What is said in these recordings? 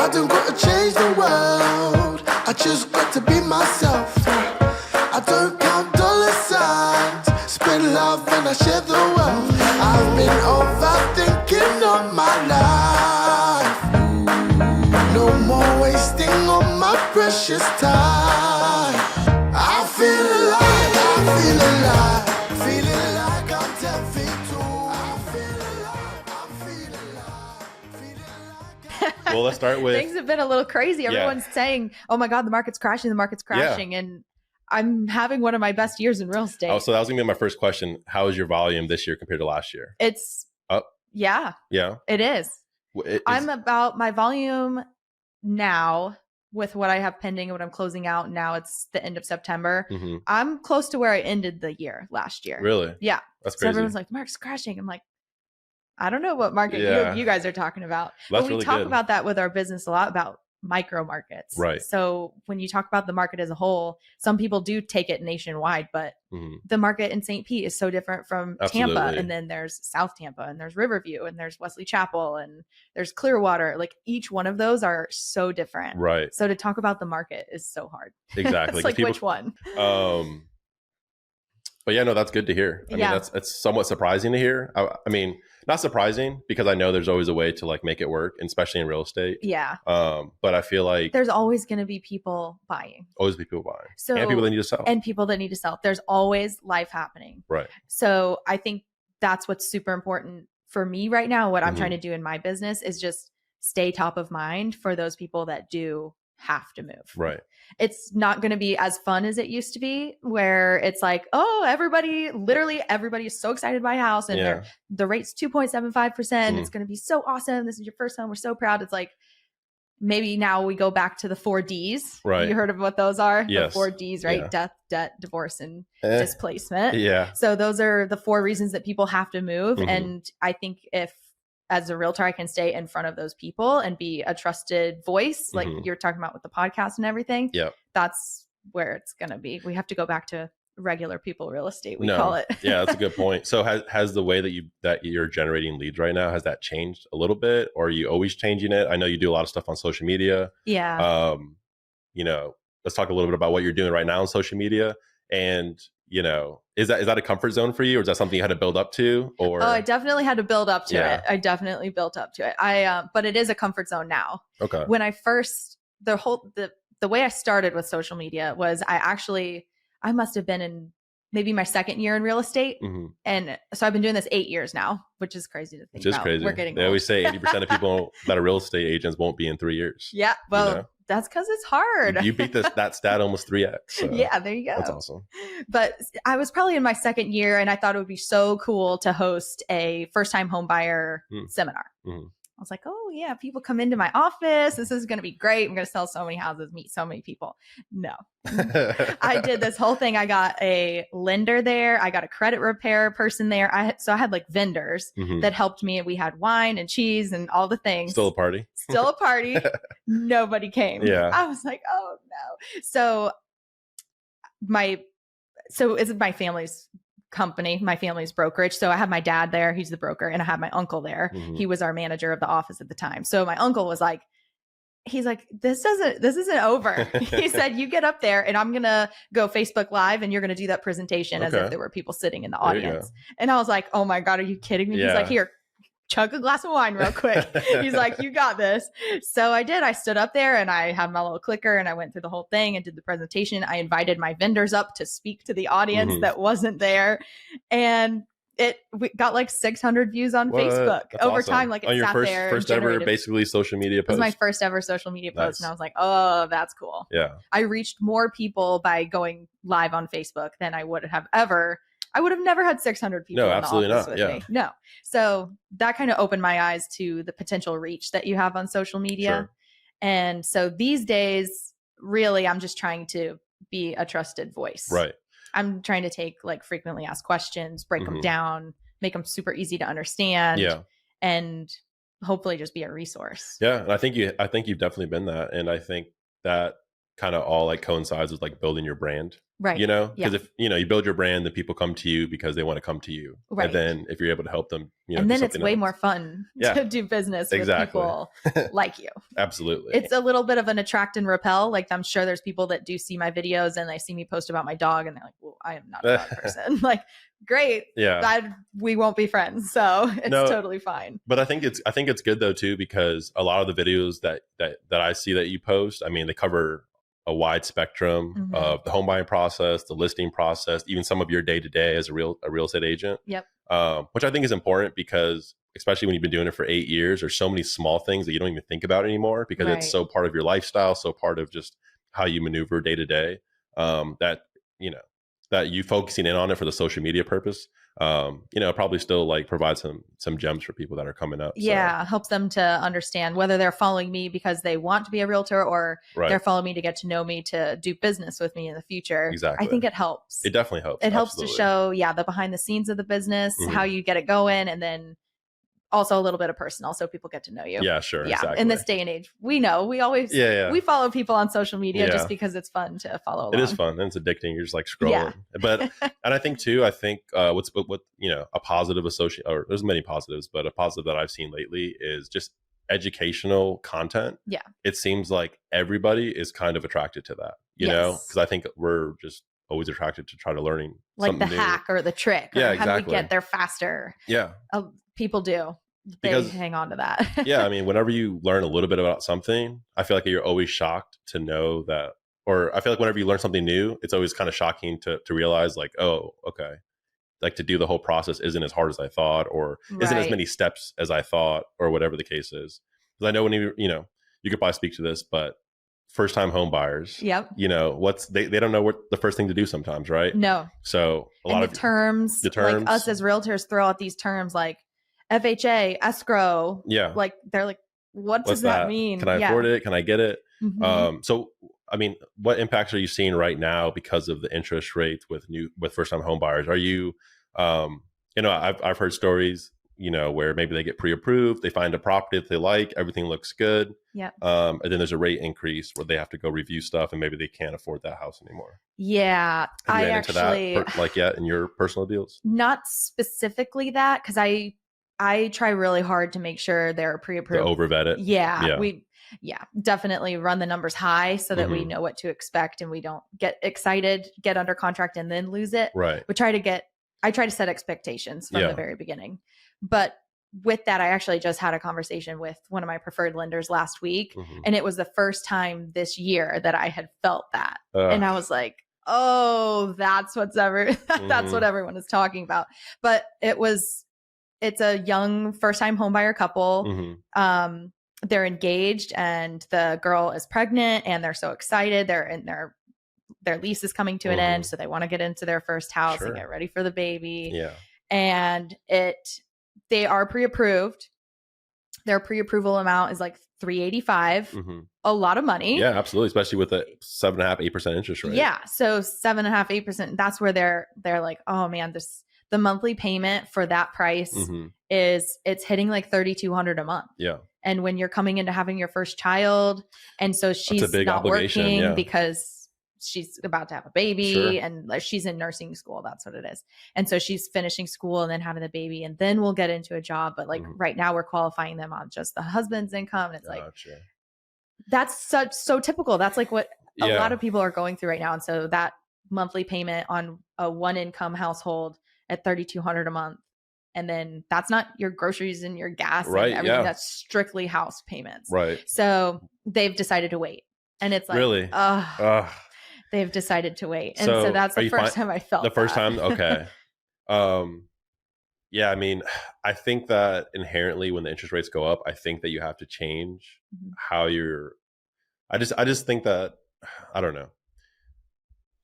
I don't gotta change the world, I just got to be myself. I don't count dollar signs, spread love and I share the wealth. I've been overthinking all my life. No more wasting all my precious time. I feel alive, I feel alive, feeling like I'm 10 feet tall. I feel alive, I'm feeling alive, feeling like Well, let's start with things have been a little crazy. Everyone's saying, "Oh my God, the market's crashing, and I'm having one of my best years in real estate. Oh, so that was gonna be my first question. How is your volume this year compared to last year? It's up. Yeah, it is. I'm about my volume now with what I have pending and what I'm closing out. Now it's the end of September. Mm-hmm. I'm close to where I ended the year last year. Really? Yeah. That's crazy. So everyone's like, the market's crashing. I'm like, I don't know what market you guys are talking about. That's but we really talk good. about that with our business a lot, about micro markets. Right. So when you talk about the market as a whole, some people do take it nationwide, but the market in St. Pete is so different from Tampa. And then there's South Tampa and there's Riverview and there's Wesley Chapel and there's Clearwater. Like each one of those are so different. Right. So to talk about the market is so hard. Exactly. It's like which one? But yeah, no, that's good to hear. I mean, it's somewhat surprising to hear. I mean, not surprising because I know there's always a way to like make it work, especially in real estate. Yeah. But I feel like there's always going to be people buying. Always be people buying. So, and people that need to sell. And people that need to sell. There's always life happening. Right. So I think that's what's super important for me right now. What I'm trying to do in my business is just stay top of mind for those people that do have to move. Right. It's not going to be as fun as it used to be, where it's like, oh, everybody is so excited to buy a house and the rate's 2.75%. It's going to be so awesome. This is your first home. We're so proud. It's like, maybe now we go back to the 4 Ds. Right. You heard of what those are? Yes. The 4 Ds, right? Yeah. Death, debt, divorce, and displacement. Yeah. So those are the 4 reasons that people have to move. And I think if, as a realtor, I can stay in front of those people and be a trusted voice, like you're talking about with the podcast and everything. Yeah. That's where it's going to be. We have to go back to regular people real estate, we call it. Yeah, that's a good point. So has the way that you're generating leads right now, has that changed a little bit, or are you always changing it? I know you do a lot of stuff on social media. Yeah. You know, let's talk a little bit about what you're doing right now on social media. And, you know, is that a comfort zone for you, or is that something you had to build up to? Or I definitely had to build up to it. I definitely built up to it. But it is a comfort zone now. Okay. When I first, the way I started with social media was I must have been in maybe my second year in real estate. And so I've been doing this 8 years now, which is crazy to think about. Crazy. We're getting They always say 80% of people that are real estate agents won't be in 3 years. Yeah. Well, that's because it's hard. You beat that stat almost 3x. So yeah, there you go. That's awesome. But I was probably in my second year, and I thought it would be so cool to host a first-time home buyer seminar. I was like, oh yeah, people come into my office. This is going to be great. I'm going to sell so many houses, meet so many people. No, I did this whole thing. I got a lender there. I got a credit repair person there. I had like vendors that helped me. We had wine and cheese and all the things. Still a party. Nobody came. Yeah. I was like, oh no. So it's my family's company, my family's brokerage. So I have my dad there, he's the broker, and I have my uncle there. He was our manager of the office at the time. So my uncle was like, he's like, this isn't over. He said, you get up there and I'm going to go Facebook Live and you're going to do that presentation as if there were people sitting in the audience. And I was like, oh my God, are you kidding me? He's like, here, chug a glass of wine real quick. He's like, you got this. So I did. I stood up there and I had my little clicker and I went through the whole thing and did the presentation. I invited my vendors up to speak to the audience that wasn't there. And we got like 600 views on Facebook. That's over awesome. Time. Like it on your sat there first ever basically social media post. It was my first ever social media post. And I was like, oh, that's cool. Yeah. I reached more people by going live on Facebook than I would have ever. I would have never had 600 people in the office with me. No. So that kind of opened my eyes to the potential reach that you have on social media. Sure. And so these days, really, I'm just trying to be a trusted voice. Right. I'm trying to take like frequently asked questions, break them down, make them super easy to understand. Yeah. And hopefully just be a resource. Yeah. And I think you've definitely been that. And I think that kind of all like coincides with like building your brand. Right. You know, Yeah. because if you build your brand, then people come to you because they want to come to you. Right. And then if you're able to help them, and do then it's something way else. more fun Yeah. to do business Exactly. with people like you. Absolutely. It's a little bit of an attract and repel. Like I'm sure there's people that do see my videos and they see me post about my dog and they're like, well, I am not a dog person. Like, great. Yeah. We won't be friends. So it's totally fine. But I think it's good though too, because a lot of the videos that I see that you post, I mean, they cover a wide spectrum of the home buying process, the listing process, even some of your day to day as a real estate agent. Yep. Which I think is important because especially when you've been doing it for 8 years, there's so many small things that you don't even think about anymore because it's so part of your lifestyle, so part of just how you maneuver day to day. That that you focusing in on it for the social media purpose, probably still like provide some gems for people that are coming up. Yeah. Helps them to understand whether they're following me because they want to be a realtor or they're following me to get to know me, to do business with me in the future. Exactly. I think it helps. It definitely helps. It helps to show, the behind the scenes of the business, how you get it going, and then also a little bit of personal so people get to know you. Yeah, sure. Yeah. Exactly. In this day and age, we always we follow people on social media just because it's fun to follow along. It is fun and it's addicting. You're just like scrolling. But and I think too, what's a positive associate, or there's many positives, but a positive that I've seen lately is just educational content. Yeah. It seems like everybody is kind of attracted to that, you know, because I think we're just always attracted to try to learning like the new hack or the trick. Or exactly. How do we get there faster? Yeah. People do. They hang on to that. Yeah. I mean, whenever you learn a little bit about something, I feel like you're always shocked to know that, or I feel like whenever you learn something new, it's always kind of shocking to realize like, oh, okay. Like to do the whole process isn't as hard as I thought, or isn't as many steps as I thought, or whatever the case is. Because I know when you could probably speak to this, but first time home buyers, they don't know what the first thing to do sometimes, right? No. So a lot of terms, like us as realtors throw out these terms like FHA, escrow. Yeah. Like they're like, what does that mean? Can I afford it? Can I get it? Mm-hmm. So, I mean, what impacts are you seeing right now because of the interest rates with first time home buyers? Are you, I've heard stories, where maybe they get pre-approved, they find a property that they like, everything looks good. Yeah. And then there's a rate increase where they have to go review stuff and maybe they can't afford that house anymore. Yeah. Have you ran into that yet in your personal deals? Not specifically that, because I try really hard to make sure they're pre-approved. To over vet it. Yeah. We definitely run the numbers high so that we know what to expect and we don't get excited, get under contract and then lose it. Right. I try to set expectations from the very beginning. But with that, I actually just had a conversation with one of my preferred lenders last week. And it was the first time this year that I had felt that. And I was like, oh, that's what everyone is talking about. But it's a young first time homebuyer couple. They're engaged and the girl is pregnant and they're so excited. They're in their lease is coming to an end. So they want to get into their first house and get ready for the baby. Yeah. And they are pre-approved. Their pre-approval amount is like $385. A lot of money. Yeah, absolutely. Especially with a 7.5-8% interest rate. Yeah. So 7.5-8%. That's where they're like, oh man, the monthly payment for that price it's hitting like $3,200 a month. Yeah. And when you're coming into having your first child, and so she's not working because she's about to have a baby and she's in nursing school. That's what it is. And so she's finishing school and then having the baby and then we'll get into a job. But like right now we're qualifying them on just the husband's income. And it's like, that's so typical. That's like what a lot of people are going through right now. And so that monthly payment on a one income household at $3,200 a month. And then that's not your groceries and your gas and everything. That's strictly house payments. Right. So they've decided to wait. And it's like, really? They've decided to wait. And so that's the first time I felt the first time. Okay. Yeah. I mean, I think that inherently when the interest rates go up, I think that you have to change how you're, I just think that, I don't know.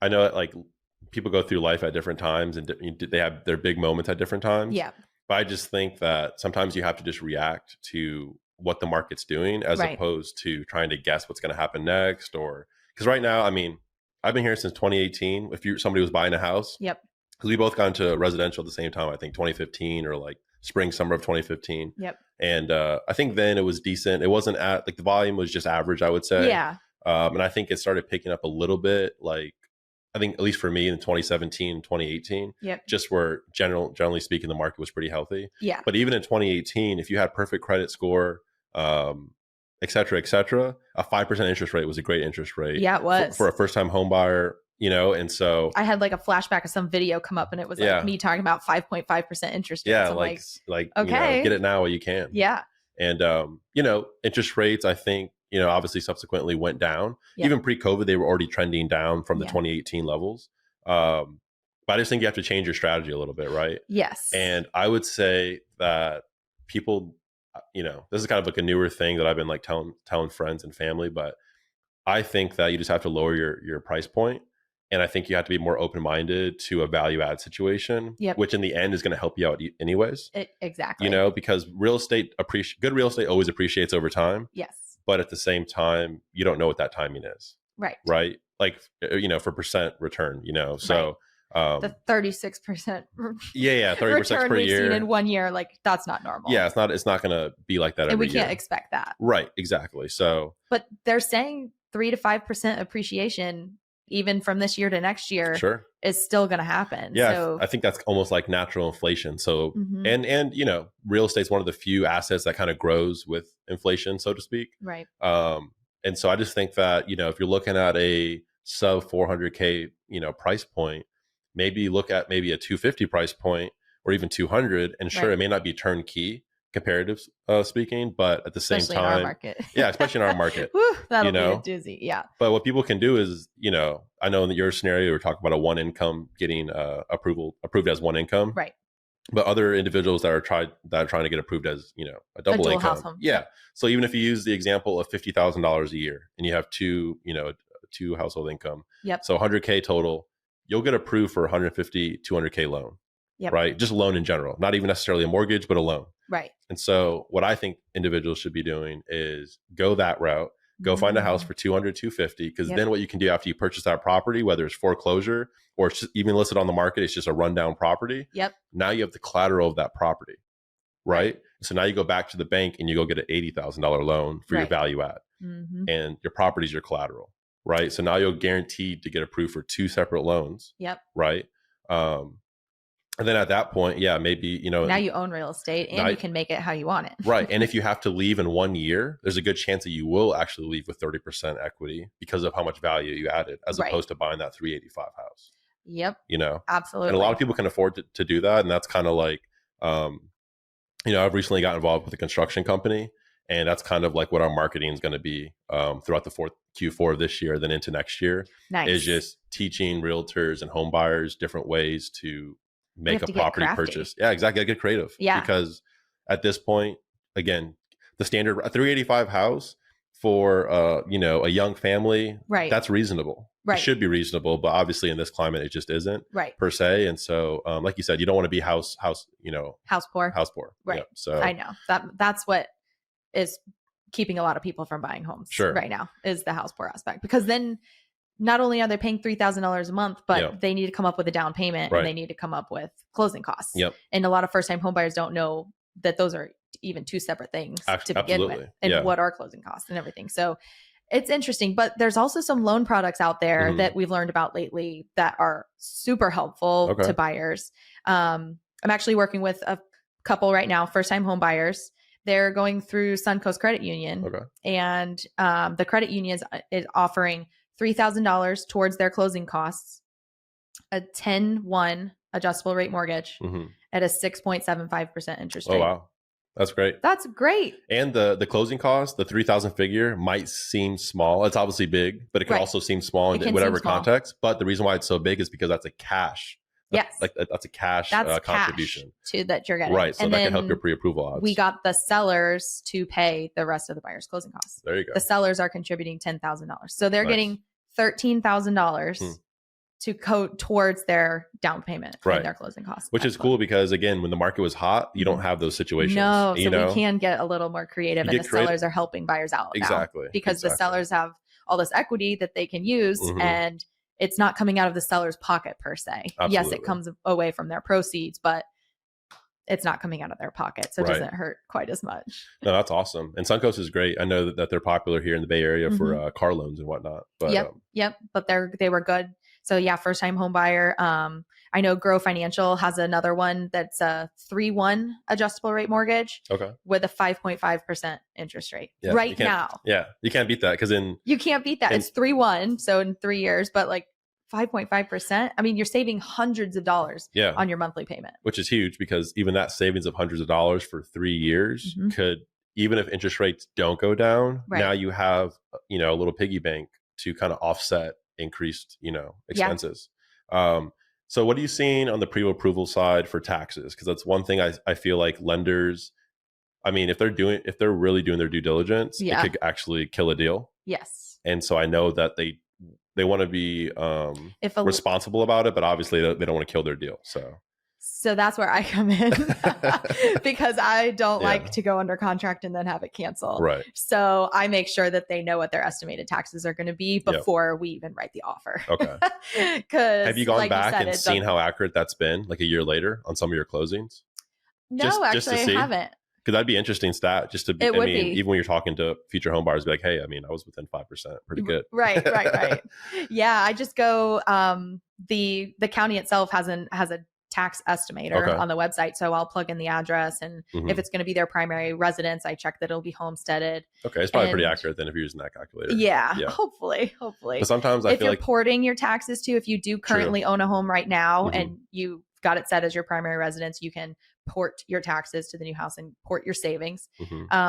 I know that like people go through life at different times and they have their big moments at different times. Yeah. But I just think that sometimes you have to just react to what the market's doing as opposed to trying to guess what's going to happen next. Or because right now, I mean, I've been here since 2018. If somebody was buying a house, because we both got into residential at the same time, I think 2015 or like summer of 2015. Yep. And I think then it was decent. It wasn't at like the volume was just average, I would say. Yeah. And I think it started picking up a little bit, like, I think at least for me in 2017, 2018, just where generally speaking, the market was pretty healthy. Yeah. But even in 2018, if you had perfect credit score, et cetera, a 5% interest rate was a great interest rate. Yeah, it was. For a first-time home buyer, you know, and so I had like a flashback of some video come up and it was like me talking about 5.5% interest rates. Yeah, I'm like okay, you know, get it now while you can. Yeah. And, you know, interest rates, I think, you know, obviously subsequently went down. Even pre-COVID, they were already trending down from the 2018 levels. But I just think you have to change your strategy a little bit, right? Yes. And I would say that people, you know, this is kind of like a newer thing that I've been like telling friends and family, but I think that you just have to lower your price point. And I think you have to be more open-minded to a value add situation, which in the end is going to help you out anyways. Exactly. You know, because good real estate always appreciates over time. Yes. But at the same time, you don't know what that timing is. Right. Right. Like, you know, for percent return, you know, so the 36%. 30% per year seen in 1 year. Like, that's not normal. Yeah. It's not going to be like that. And every we can't year. expect that. Right. Exactly. So, but they're saying 3 to 5% appreciation even from this year to next year is still going to happen. Yeah. So I think that's almost like natural inflation. So, and, you know, real estate's one of the few assets that kind of grows with inflation, so to speak. Right. And so I just think that, you know, if you're looking at a sub 400K, you know, price point, maybe look at maybe a 250 price point or even 200. And sure, it may not be turnkey comparative speaking, but at the same especially time, in our market. Especially in our market. Whew, that'll be a doozy. Yeah. But what people can do is, you know, I know in your scenario, we're talking about a one income getting approved as one income. Right. But other individuals that are trying to get approved as, you know, a double income. House home. Yeah. So even if you use the example of $50,000 a year and you have two household income. Yep. So 100K total, you'll get approved for 150, 200K loan. Yep. Right. Just a loan in general, not even necessarily a mortgage, but a loan. Right. And so what I think individuals should be doing is go that route, go find a house for 200, 250, because then what you can do after you purchase that property, whether it's foreclosure or it's just even listed on the market, it's just a rundown property. Yep. Now you have the collateral of that property. Right. So now you go back to the bank and you go get an $80,000 loan for your value add and your property is your collateral. Right. So now you're guaranteed to get approved for 2 separate loans. Yep. Right. And then at that point, maybe, you know, now you own real estate and you can make it how you want it. Right. And if you have to leave in 1 year, there's a good chance that you will actually leave with 30% equity because of how much value you added, as opposed to buying that 385 house. Yep. You know, absolutely. And a lot of people can afford to do that. And that's kind of like, you know, I've recently got involved with a construction company, and that's kind of like what our marketing is going to be throughout the Q4 of this year, then into next year. Nice. Is just teaching realtors and home buyers different ways to make a property purchase. Yeah, exactly. Get creative. Yeah. Because at this point, again, the standard a 385 house for you know, a young family, that's reasonable. It should be reasonable, but obviously in this climate it just isn't per se. And so like you said, you don't want to be house poor. Right. Yep. So I know that's what is keeping a lot of people from buying homes right now, is the house poor aspect, because then not only are they paying $3,000 a month, but they need to come up with a down payment and they need to come up with closing costs. Yep. And a lot of first-time homebuyers don't know that those are even 2 separate things to begin with, and what are closing costs and everything. So it's interesting, but there's also some loan products out there that we've learned about lately that are super helpful to buyers. I'm actually working with a couple right now, first-time home buyers. They're going through Suncoast Credit Union, and the credit union is offering $3,000 towards their closing costs, a 10-1 adjustable rate mortgage at a 6.75% interest rate. Oh, wow. That's great. That's great. And the closing cost, the 3,000 figure, might seem small. It's obviously big, but it can also seem small in whatever context. But the reason why it's so big is because that's a cash. That's a cash contribution that you're getting. Right. So that can help your pre-approval odds. We got the sellers to pay the rest of the buyer's closing costs. There you go. The sellers are contributing $10,000. So they're getting $13,000 to go towards their down payment and their closing costs. Which is cool because, again, when the market was hot, you don't have those situations. No, so we can get a little more creative, and the sellers are helping buyers out now. Because the sellers have all this equity that they can use, and it's not coming out of the seller's pocket per se. Yes, it comes away from their proceeds, but it's not coming out of their pocket. So it Right. doesn't hurt quite as much. No, that's awesome. And Suncoast is great. I know that they're popular here in the Bay Area for car loans and whatnot. But Yep. But they were good. So yeah, first time home buyer. I know Grow Financial has another one that's a 3-1 adjustable rate mortgage with a 5.5% interest rate now. Yeah, you can't beat that because you can't beat that. It's 3-1, so in 3 years, but like 5.5%. I mean, you're saving hundreds of dollars on your monthly payment, which is huge because even that savings of hundreds of dollars for 3 years could, even if interest rates don't go down, now you have a little piggy bank to kind of offset increased expenses. So what are you seeing on the pre-approval side for taxes? Because that's one thing I feel like lenders, I mean, if they're really doing their due diligence, it could actually kill a deal. Yes. And so I know that they want to be responsible about it, but obviously they don't want to kill their deal. So that's where I come in because I don't like to go under contract and then have it canceled. Right. So I make sure that they know what their estimated taxes are going to be before we even write the offer. Okay. Because have you gone back and seen how accurate that's been like a year later on some of your closings? No, actually, I haven't. Because that'd be interesting stat just to be, even when you're talking to future home buyers, be like, hey, I mean, I was within 5%, pretty good. Right. Yeah. I just go, the county itself has a tax estimator on the website. So I'll plug in the address and if it's going to be their primary residence, I check that it'll be homesteaded. Okay. It's probably pretty accurate then if you're using that calculator. Yeah. Hopefully. But sometimes I feel like porting your taxes too, if you do currently own a home right now and you got it set as your primary residence, you can port your taxes to the new house and port your savings.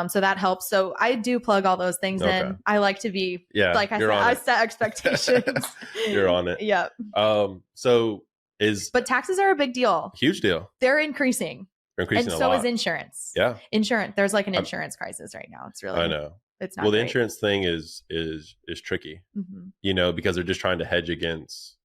So that helps. So I do plug all those things in. I like to be, like I said, I set expectations. You're on it. Yeah. But taxes are a big deal. Huge deal. They're increasing. And so is insurance. Yeah. Insurance. There's like an insurance crisis right now. It's really, I know. It's not the great. insurance thing is tricky, because they're just trying to hedge against,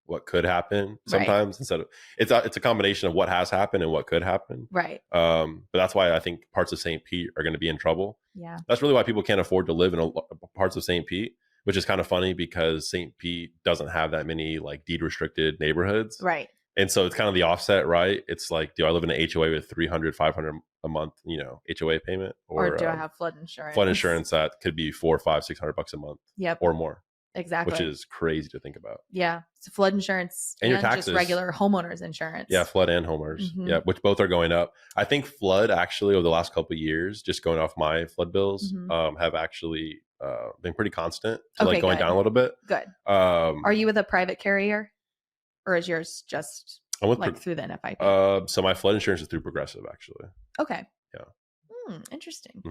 what could happen sometimes instead of it's a combination of what has happened and what could happen. Right. But that's why I think parts of St. Pete are going to be in trouble. Yeah. That's really why people can't afford to live in parts of St. Pete, which is kind of funny because St. Pete doesn't have that many like deed restricted neighborhoods. Right. And so it's kind of the offset, right? It's like, do I live in an HOA with $300, $500 a month, HOA payment? Or do I have flood insurance? Flood insurance that could be $400, $500, $600 a month. Yep. Or more. Exactly. Which is crazy to think about. Yeah. So flood insurance and your taxes. Just regular homeowners insurance. Yeah, flood and homeowners. Yeah, which both are going up. I think flood actually over the last couple of years, just going off my flood bills, have actually been pretty constant. So like going down a little bit. Good. Are you with a private carrier? Or is yours just through the NFIP? So my flood insurance is through Progressive actually. Okay. Yeah. Interesting.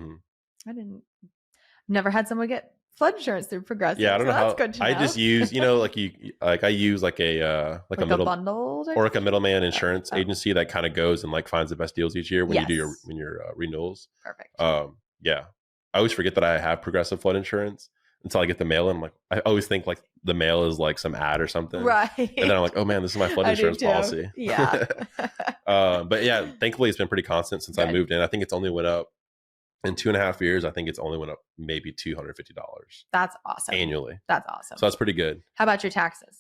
Never had someone get flood insurance through Progressive. Yeah, I don't know how. That's good to know. I just use, I use like a bundled or like a middleman insurance agency that kind of goes and like finds the best deals each year when you do your renewals. Perfect. Yeah, I always forget that I have Progressive flood insurance until I get the mail, and I'm like, I always think like the mail is like some ad or something, right? And then I'm like, oh man, this is my flood insurance policy. Yeah. But yeah, thankfully it's been pretty constant since I moved in. I think it's only went up. In 2.5 years, I think it's only went up maybe $250. That's awesome. Annually. That's awesome. So that's pretty good. How about your taxes?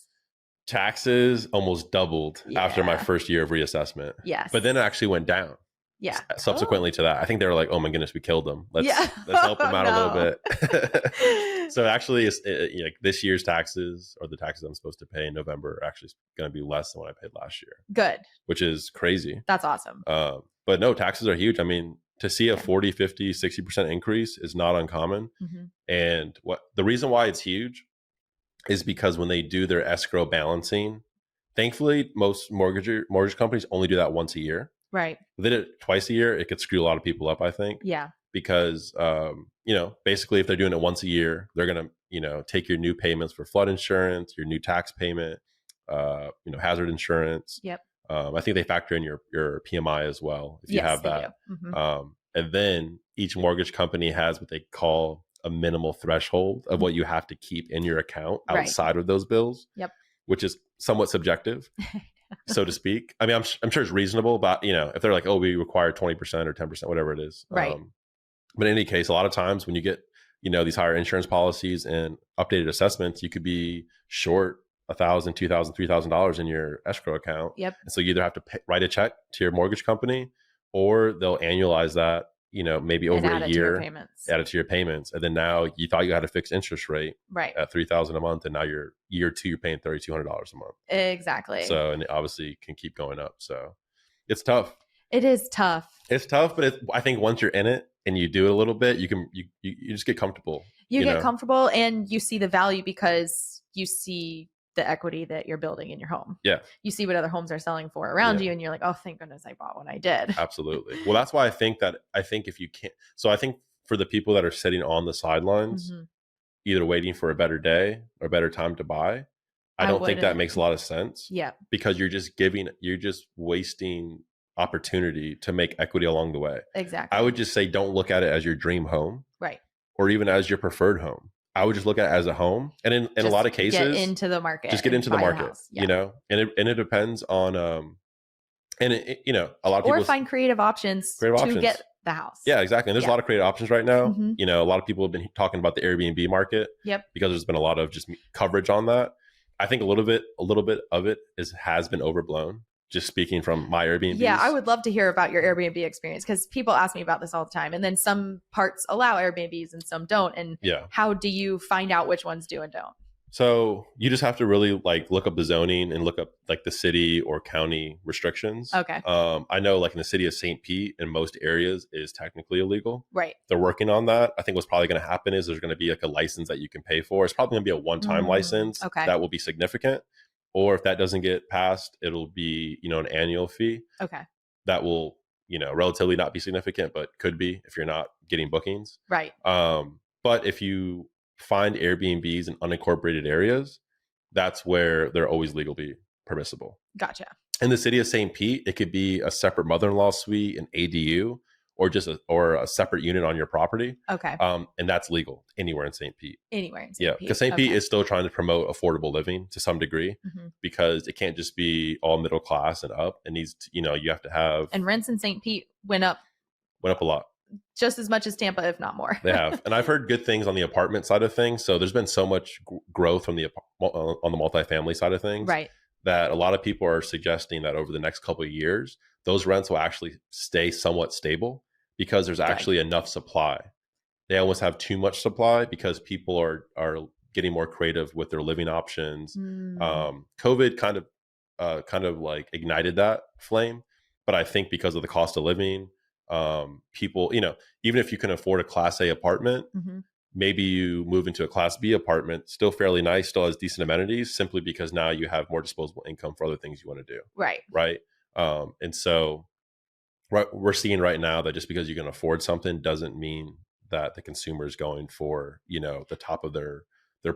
Taxes almost doubled after my first year of reassessment. Yes. But then it actually went down. Yeah. Subsequently to that. I think they were like, oh my goodness, we killed them. Let's help them out a little bit. So actually, like this year's taxes or the taxes I'm supposed to pay in November are actually going to be less than what I paid last year. Good. Which is crazy. That's awesome. But no, taxes are huge. I mean, to see a 40, 50, 60% increase is not uncommon. And the reason why it's huge is because when they do their escrow balancing, thankfully, most mortgage companies only do that once a year. Right. If they did it twice a year, it could screw a lot of people up, I think. Yeah. Because, basically if they're doing it once a year, they're going to, take your new payments for flood insurance, your new tax payment, hazard insurance. Yep. I think they factor in your PMI as well if you have that. And then each mortgage company has what they call a minimal threshold of what you have to keep in your account outside of those bills. Yep. Which is somewhat subjective, so to speak. I mean, I'm sure it's reasonable, but if they're like, oh, we require 20% or 10%, whatever it is. Right. But in any case, a lot of times when you get, these higher insurance policies and updated assessments, you could be short $1,000, $2,000, $3,000 in your escrow account. Yep. And so you either have to write a check to your mortgage company, or they'll annualize that, maybe over add a it to your year, payments. add it to your payments. And then now you thought you had a fixed interest rate Right. at $3,000 a month. And now year 2, you're paying $3,200 a month. Exactly. So, and it obviously can keep going up. So it's tough. It is tough. It's tough, but I think once you're in it and you do it a little bit, you just get comfortable. You get comfortable, and you see the value because you see the equity that you're building in your home. Yeah. You see what other homes are selling for around you, and you're like, oh, thank goodness I bought what I did. Absolutely. Well, that's why I think if you can't, so I think for the people that are sitting on the sidelines, either waiting for a better day or a better time to buy, I don't think that makes a lot of sense. Yeah. Because you're just wasting opportunity to make equity along the way. Exactly. I would just say, don't look at it as your dream home. Right. Or even as your preferred home. I would just look at it as a home. And in a lot of cases, get into the market. Just get into the market, and it depends on, a lot of people. Or find creative options to get the house. Yeah, exactly. And there's a lot of creative options right now. A lot of people have been talking about the Airbnb market. Yep. Because there's been a lot of just coverage on that. I think a little bit of it has been overblown. Just speaking from my Airbnb. Yeah, I would love to hear about your Airbnb experience, because people ask me about this all the time. And then some parts allow Airbnbs and some don't. And how do you find out which ones do and don't? So you just have to really look up the zoning and look up the city or county restrictions. Okay. I know in the city of St. Pete, in most areas is technically illegal. Right. They're working on that. I think what's probably going to happen is there's going to be a license that you can pay for. It's probably going to be a one-time license that will be significant. Or if that doesn't get passed, it'll be, an annual fee. Okay. That will, relatively not be significant, but could be if you're not getting bookings. Right. But if you find Airbnbs in unincorporated areas, that's where they're always legally permissible. Gotcha. In the city of St. Pete, it could be a separate mother-in-law suite, an ADU, or just a separate unit on your property. Okay. And that's legal anywhere in St. Pete. Anywhere in St. Pete. Yeah, because St. Pete is still trying to promote affordable living to some degree, because it can't just be all middle class and up. It needs to, you have to have. And rents in St. Pete went up a lot. Just as much as Tampa, if not more. They have. And I've heard good things on the apartment side of things. So there's been so much growth from on the multifamily side of things. Right. That a lot of people are suggesting that over the next couple of years, those rents will actually stay somewhat stable, because there's actually enough supply. They almost have too much supply because people are getting more creative with their living options. COVID kind of ignited that flame. But I think because of the cost of living, people, even if you can afford a Class A apartment, maybe you move into a Class B apartment, still fairly nice, still has decent amenities, simply because now you have more disposable income for other things you want to do. Right. Right. And so we're seeing right now that just because you can afford something doesn't mean that the consumer is going for, the top of their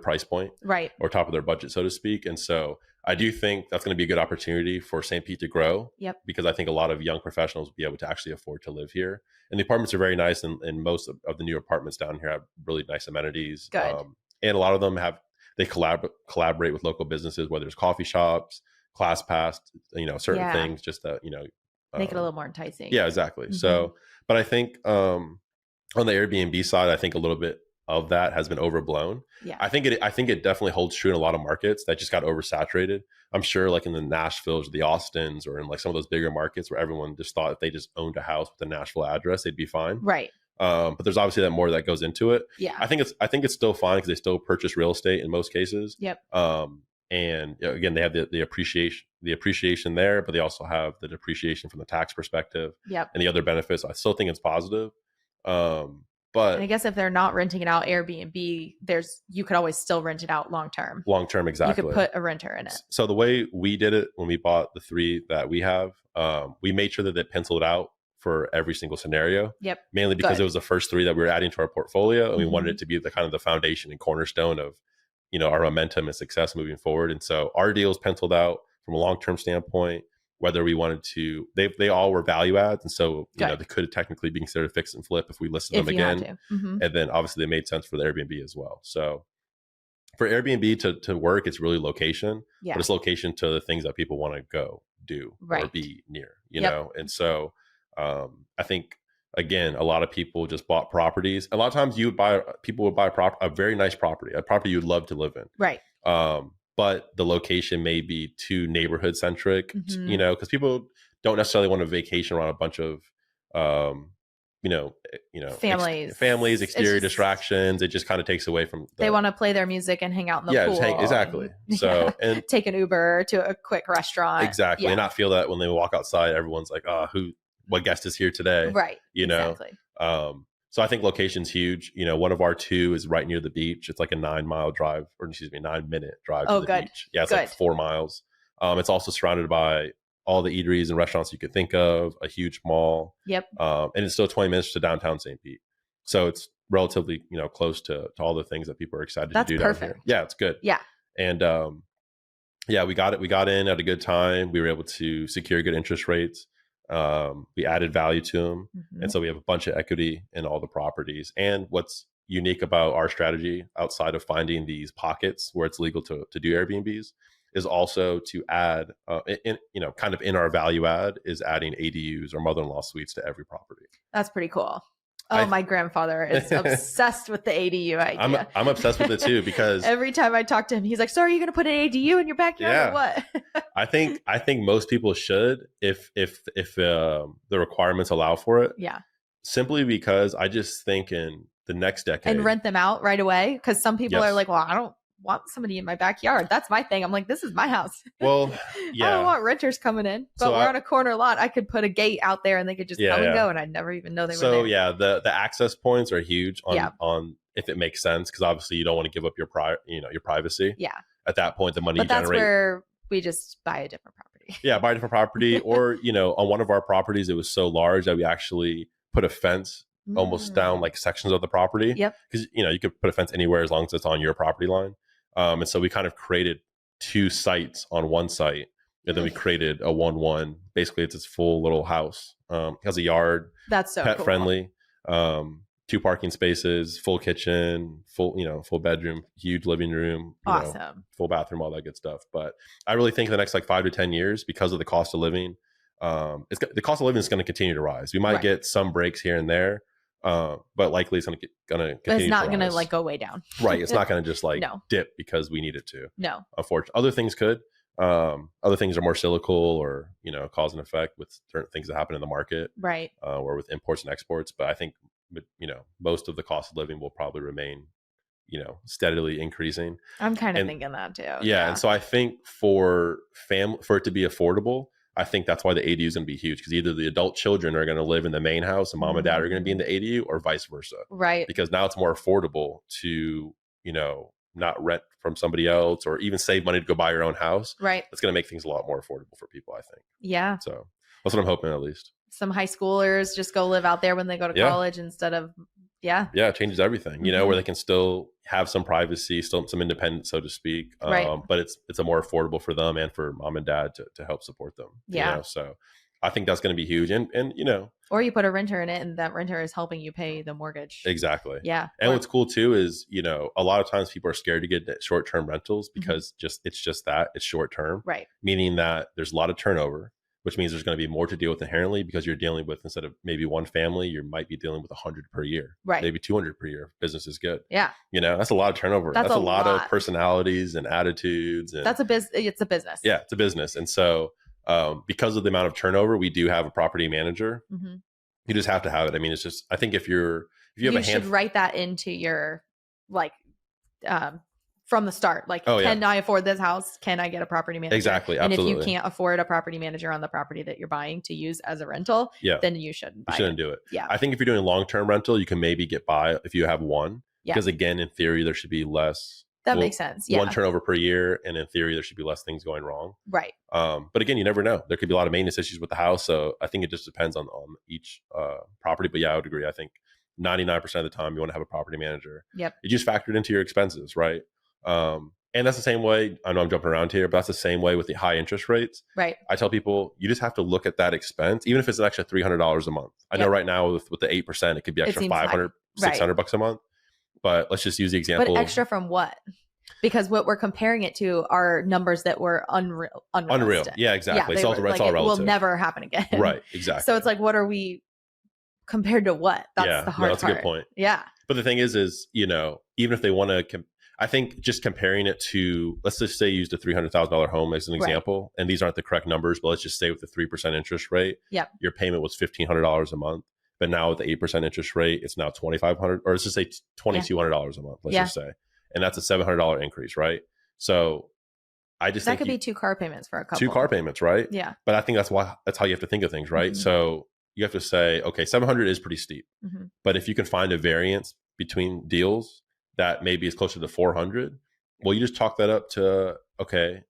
price point, right, or top of their budget, so to speak. And so I do think that's going to be a good opportunity for St. Pete to grow. Yep. Because I think a lot of young professionals will be able to actually afford to live here. And the apartments are very nice. And most of the new apartments down here have really nice amenities. Good. And a lot of them they collaborate with local businesses, whether it's coffee shops, Class Pass, certain things, just that, make it a little more enticing. Yeah, exactly. So, but I think on the Airbnb side, I think a little bit of that has been overblown. Yeah. I think it definitely holds true in a lot of markets that just got oversaturated. I'm sure in the Nashvilles or the Austins, or in some of those bigger markets where everyone just thought if they just owned a house with a Nashville address, they'd be fine. Right. But there's obviously that more that goes into it. Yeah. I think it's still fine because they still purchase real estate in most cases. Yep. And again, they have the appreciation there, but they also have the depreciation from the tax perspective. Yep. And the other benefits. I still think it's positive. But and I guess if they're not renting it out Airbnb, you could always still rent it out long term. Long term, exactly. You could put a renter in it. So the way we did it when we bought the 3 that we have, we made sure that they penciled out for every single scenario. Yep. Mainly because it was the first 3 that we were adding to our portfolio, and we wanted it Mm-hmm. to be the kind of the foundation and cornerstone of, our momentum and success moving forward. And so our deals penciled out from a long term standpoint. Whether we wanted to, they all were value adds, and so they could technically be considered fix and flip if we listed them again. And then obviously they made sense for the Airbnb as well. So for Airbnb to work, it's really location, but it's location to the things that people want to go do or be near, you know. And so I think again, a lot of people just bought properties. A lot of times people would buy a very nice property, a property you'd love to live in, right? but the location may be too neighborhood centric, Mhm. you know, because people don't necessarily want to vacation around a bunch of, you know, families, It's exterior just, distractions. It just kind of takes away from they the, want to play their music and hang out in the yeah, pool. just hang, exactly. And, So, and take an Uber to a quick restaurant. exactly. Yeah. And not feel that when they walk outside, everyone's like, oh, what guest is here today? Right. You know? Exactly. So I think location's huge. You know, one of our 2 is right near the beach. It's like a 9-minute drive to the Good. beach. Yeah, it's Good. like 4 miles. It's also surrounded by all the eateries and restaurants you could think of, a huge mall. Yep. And it's still 20 minutes to downtown St. Pete. So it's relatively, you know, close to all the things that people are excited That's to do perfect. down here. Yeah, it's good. Yeah. And yeah, we got in at a good time. We were able to secure good interest rates. We added value to them. Mhm. And so we have a bunch of equity in all the properties. And what's unique about our strategy outside of finding these pockets where it's legal to do Airbnbs is also to add, you know, kind of in our value add is adding ADUs or mother-in-law suites to every property. That's pretty cool. Oh, my grandfather is obsessed with the ADU idea. I'm obsessed with it too, because every time I talk to him, he's like, "So are you going to put an ADU in your backyard or what?" I think most people should if the requirements allow for it. Yeah. Simply because I just think in the next decade, and rent them out right away, because some people Yes. are like, "Well, I don't want somebody in my backyard." That's my thing. I'm like, this is my house. Well, yeah. I don't want renters coming in, but So we're on a corner lot. I could put a gate out there and they could just come and go, and I'd never even know they were there. So yeah, the access points are huge on if it makes sense, because obviously you don't want to give up your your privacy. Yeah. At that point, the money But you that's generate. where we just buy a different property. Yeah, buy a different property, or on one of our properties, it was so large that we actually put a fence almost down like sections of the property. Yep. Because you could put a fence anywhere as long as it's on your property line. And so we kind of created 2 sites on one site, and then we created a 1-1. Basically, it's its full little house. It has a yard. That's so pet cool. friendly. 2 parking spaces, full kitchen, full bedroom, huge living room. Awesome. Full bathroom, all that good stuff. But I really think in the next like 5 to 10 years, because of the cost of living, the cost of living is going to continue to rise. We might get some breaks here and there. But likely it's going to continue. But it's not to going to rise. like go way down. Right. It's not going to just like No. dip because we need it to. No. Unfortunately, other things could. Other things are more cyclical, or cause and effect with certain things that happen in the market, Right. or with imports and exports. But I think most of the cost of living will probably remain steadily increasing. I'm kind of thinking that too. Yeah. And so I think for it to be affordable, I think that's why the ADU is going to be huge, because either the adult children are going to live in the main house and mom and dad are going to be in the ADU, or vice versa. Right. Because now it's more affordable to, not rent from somebody else, or even save money to go buy your own house. Right. It's going to make things a lot more affordable for people, I think. Yeah. So that's what I'm hoping, at least. Some high schoolers just go live out there when they go to college instead of, Yeah, it changes everything, where they can still have some privacy, still some independence, so to speak. Right. But it's a more affordable for them and for mom and dad to help support them. Yeah. So I think that's going to be huge. And or you put a renter in it, and that renter is helping you pay the mortgage. Exactly. Yeah. And what's cool too is, a lot of times people are scared to get short-term rentals because it's short-term. Right. Meaning that there's a lot of turnover, which means there's going to be more to deal with inherently, because you're dealing with, instead of maybe one family, you might be dealing with 100 per year. Right. Maybe 200 per year. Business is good. Yeah. That's a lot of turnover. That's a lot of lot. Personalities and attitudes. And It's a business. Yeah, it's a business. And so because of the amount of turnover, we do have a property manager. Mm-hmm. You just have to have it. I mean, it's just, I think if you should write that into your, from the start, can I afford this house? Can I get a property manager? Exactly. Absolutely. And if you can't afford a property manager on the property that you're buying to use as a rental, then you shouldn't buy it. You shouldn't do it. Yeah. I think if you're doing long-term rental, you can maybe get by if you have one. Yeah. Because again, in theory, there should be less. That makes sense. Yeah. One turnover per year. And in theory, there should be less things going wrong. Right. But again, you never know. There could be a lot of maintenance issues with the house. So I think it just depends on each property. But yeah, I would agree. I think 99% of the time you want to have a property manager. Yep. You just factor it into your expenses, right? And that's the same way. I know I'm jumping around here, but that's the same way with the high interest rates. Right. I tell people, you just have to look at that expense, even if it's an extra $300 a month. I know right now with the 8%, it could be extra $500, $600 a month. But let's just use the example. But extra from what? Because what we're comparing it to are numbers that were unreal. Yeah, exactly. Yeah, it's all relative. It will never happen again. Right. Exactly. So it's like, what are we compared to what? That's the hard part. That's a good point. Yeah. But the thing is, even if they want to, I think just comparing it to, let's just say you used a $300,000 home as an example, and these aren't the correct numbers, but let's just say with the 3% interest rate, your payment was $1,500 a month. But now with the 8% interest rate, it's now $2,500, or let's just say $2,200 a month, let's just say. And that's a $700 increase, right? So I just think that could be 2 car payments for a couple. 2 car payments, right? Yeah. But I think that's how you have to think of things, right? So you have to say, okay, 700 is pretty steep. But if you can find a variance between deals that maybe is closer to 400, well, you just chalk that up to, okay,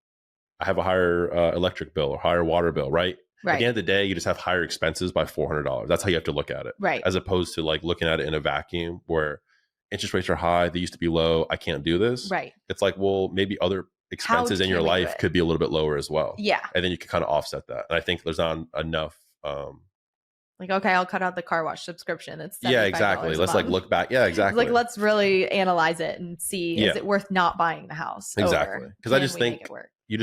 I have a higher electric bill or higher water bill, right? At the end of the day, you just have higher expenses by $400. That's how you have to look at it. Right. As opposed to like looking at it in a vacuum where interest rates are high, they used to be low, I can't do this. Right. It's like, well, maybe other expenses in your life could be a little bit lower as well. Yeah. And then you can kind of offset that. And I think there's not enough like, okay, I'll cut out the car wash subscription. It's $75 exactly. Let's like look back. Yeah, exactly. Like, let's really analyze it and see, is it worth not buying the house? Exactly. Because I just think you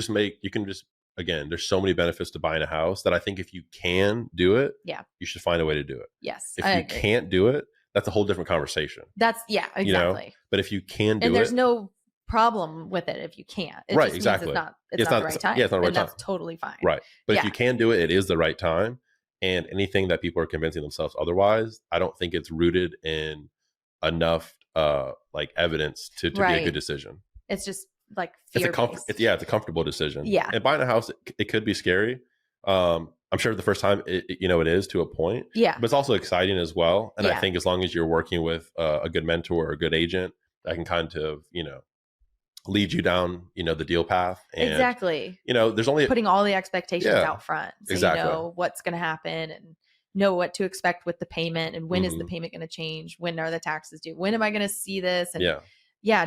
can just, again, there's so many benefits to buying a house that I think if you can do it, you should find a way to do it. Yes. If you can't do it, that's a whole different conversation. That's, exactly. You know? But if you can do it. And there's no problem with it if you can't. It just exactly. means it's not the right time. Yeah, it's not the right time. That's totally fine. Right. But if you can do it, it is the right time. And anything that people are convincing themselves otherwise, I don't think it's rooted in enough like evidence to be a good decision. It's just like fear. It's a comfortable decision. Yeah. And buying a house, it could be scary. I'm sure the first time it is to a point. Yeah. But it's also exciting as well. And I think as long as you're working with a good mentor or a good agent that can kind of, lead you down, the deal path. And, exactly. There's only putting all the expectations out front. So exactly. you know what's going to happen and know what to expect with the payment and when is the payment going to change? When are the taxes due? When am I going to see this? And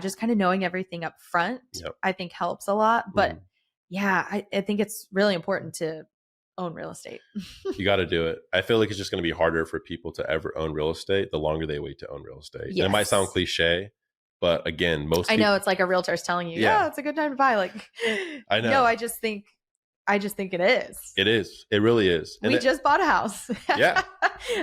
just kind of knowing everything up front, I think helps a lot. But I think it's really important to own real estate. You got to do it. I feel like it's just going to be harder for people to ever own real estate the longer they wait to own real estate. Yes. And it might sound cliche, but again, I know it's like a realtor's telling you, it's a good time to buy. Like, I know. No, I just think it is. It is. It really is. And we just bought a house. Yeah.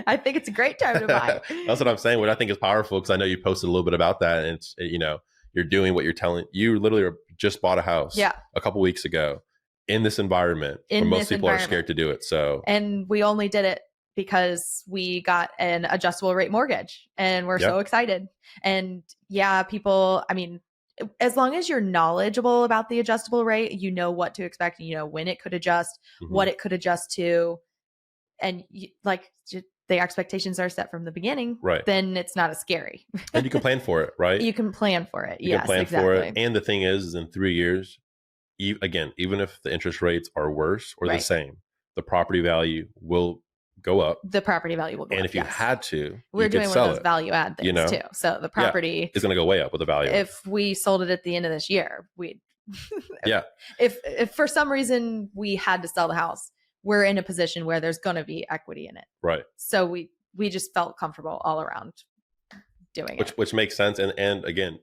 I think it's a great time to buy. That's what I'm saying. What I think is powerful, because I know you posted a little bit about that, and it's, you're doing what you literally just bought a house a couple weeks ago in this environment where most people are scared to do it. So, and we only did it because we got an adjustable rate mortgage and we're so excited. And people, I mean, as long as you're knowledgeable about the adjustable rate, you know what to expect, when it could adjust, what it could adjust to, and the expectations are set from the beginning, right? Then it's not as scary. And you can plan for it, right? You can plan for it. You can plan for it. And the thing is in 3 years, even if the interest rates are worse or the same, the property value will go up. The property value will go up. And if you had to, we're doing one of those value add things too. So the property is going to go way up with the value. If we sold it at the end of this year, we'd if for some reason we had to sell the house, we're in a position where there's going to be equity in it. Right. So we just felt comfortable all around doing it. Which makes sense. And again,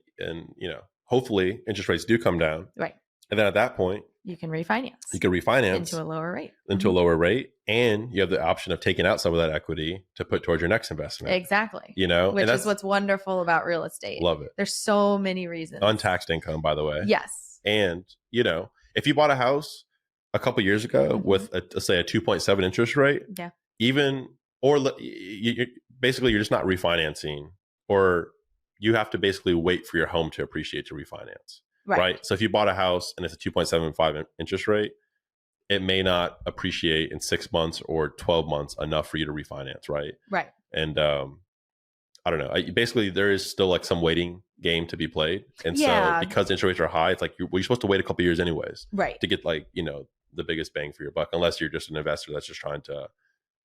hopefully interest rates do come down. Right. And then at that point, you can refinance. Into a lower rate. A lower rate. And you have the option of taking out some of that equity to put towards your next investment. Exactly. Which is what's wonderful about real estate. Love it. There's so many reasons. Untaxed income, by the way. Yes. And, if you bought a house a couple years ago with let's say a 2.7 interest rate, you're just not refinancing, or you have to basically wait for your home to appreciate to refinance. Right. So if you bought a house and it's a 2.75 interest rate, it may not appreciate in 6 months or 12 months enough for you to refinance. Right. Right. And I don't know. Basically, there is still like some waiting game to be played. And so because interest rates are high, it's like you're supposed to wait a couple years anyways. Right. To get the biggest bang for your buck, unless you're just an investor that's just trying to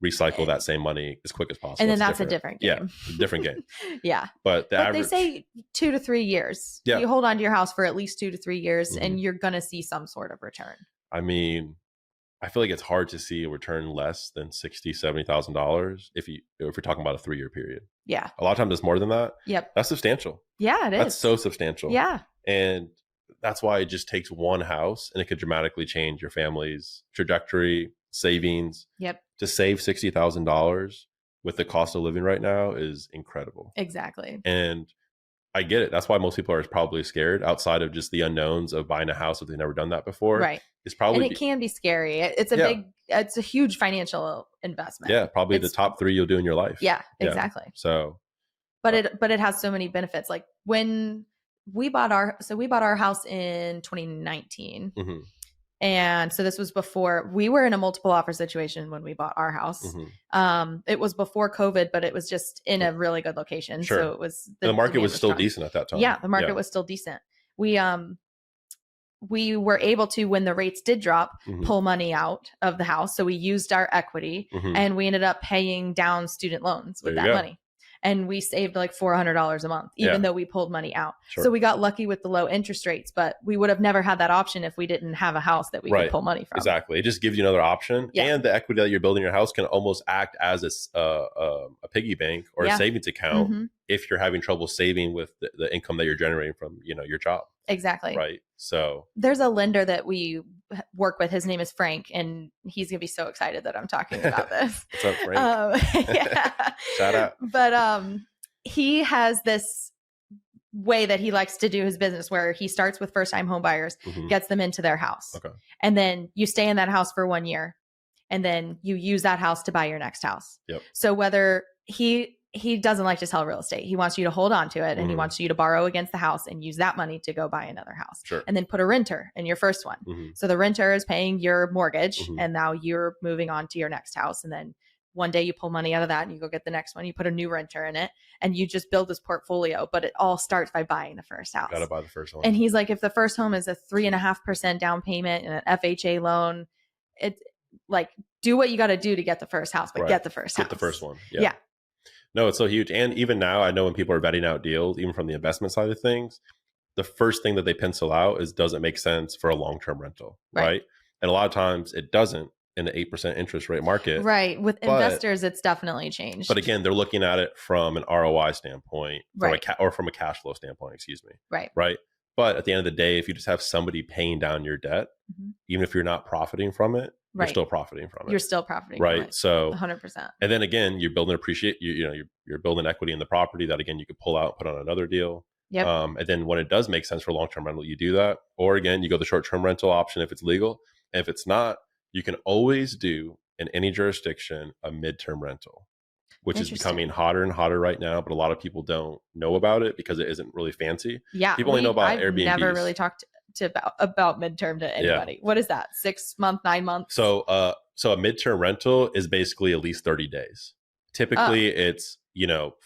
recycle that same money as quick as possible. And then that's a different game. Yeah, different game. But average, they say 2 to 3 years. You hold on to your house for at least 2 to 3 years and you're going to see some sort of return. I mean, I feel like it's hard to see a return less than $60,000, $70,000 if we're talking about a 3-year period. Yeah. A lot of times it's more than that. Yep. That's substantial. Yeah, it is. That's so substantial. Yeah. And that's why it just takes one house and it could dramatically change your family's trajectory, savings. Yep. To save $60,000 with the cost of living right now is incredible. Exactly. And I get it. That's why most people are probably scared outside of just the unknowns of buying a house if they've never done that before. Right. It's probably, and it can be scary. It's a huge financial investment. Yeah. Probably the top 3 you'll do in your life. Yeah, exactly. So, but it has so many benefits. Like when we bought our house in 2019. mm-hmm. And so this was before we were in a multiple offer situation when we bought our house. Mm-hmm. It was before COVID, but it was just in a really good location. Sure. So it was the market was still decent at that time. Yeah, the market was still decent. We were able to, when the rates did drop, mm-hmm. pull money out of the house. So we used our equity mm-hmm. and we ended up paying down student loans with that money. And we saved like $400 a month, even though we pulled money out. Sure. So we got lucky with the low interest rates, but we would have never had that option if we didn't have a house that we could pull money from. Exactly. It just gives you another option. Yeah. And the equity that you're building your house can almost act as a piggy bank or a savings account mm-hmm. if you're having trouble saving with the income that you're generating from, your job. Exactly. Right. So there's a lender that we work with. His name is Frank, and he's going to be so excited that I'm talking about this. What's up, Frank? Yeah. Shout out. But he has this way that he likes to do his business where he starts with first time home buyers, mm-hmm. gets them into their house. Okay. And then you stay in that house for 1 year, and then you use that house to buy your next house. Yep. So whether he doesn't like to sell real estate. He wants you to hold on to it, and mm-hmm. he wants you to borrow against the house and use that money to go buy another house. Sure. And then put a renter in your first one. Mm-hmm. So the renter is paying your mortgage, mm-hmm. and now you're moving on to your next house. And then one day you pull money out of that and you go get the next one. You put a new renter in it, and you just build this portfolio. But it all starts by buying the first house. Gotta buy the first one. And he's like, if the first home is a 3.5% down payment and an FHA loan, it's like, do what you got to do to get the first house, but get the first house. Get the first one. Yeah. No, it's so huge. And even now, I know when people are vetting out deals, even from the investment side of things, the first thing that they pencil out is, does it make sense for a long-term rental? Right. And a lot of times it doesn't in the 8% interest rate market. Right. With investors, it's definitely changed. But again, they're looking at it from an ROI standpoint, or from a cash flow standpoint, excuse me. Right. Right. But at the end of the day, if you just have somebody paying down your debt, mm-hmm. even if you're not profiting from it, you're still profiting from it. You're still profiting from it. So 100%. And then again, you're building you're building equity in the property that again you could pull out and put on another deal. Yep. And then when it does make sense for long-term rental, you do that. Or again, you go the short-term rental option if it's legal. And if it's not, you can always do in any jurisdiction a midterm rental, which is becoming hotter and hotter right now. But a lot of people don't know about it because it isn't really fancy. Yeah, people only know about Airbnb. I've never really talked about midterm to anybody. Yeah. What is that? 6 months, 9 months? So a midterm rental is basically at least 30 days. Typically, it's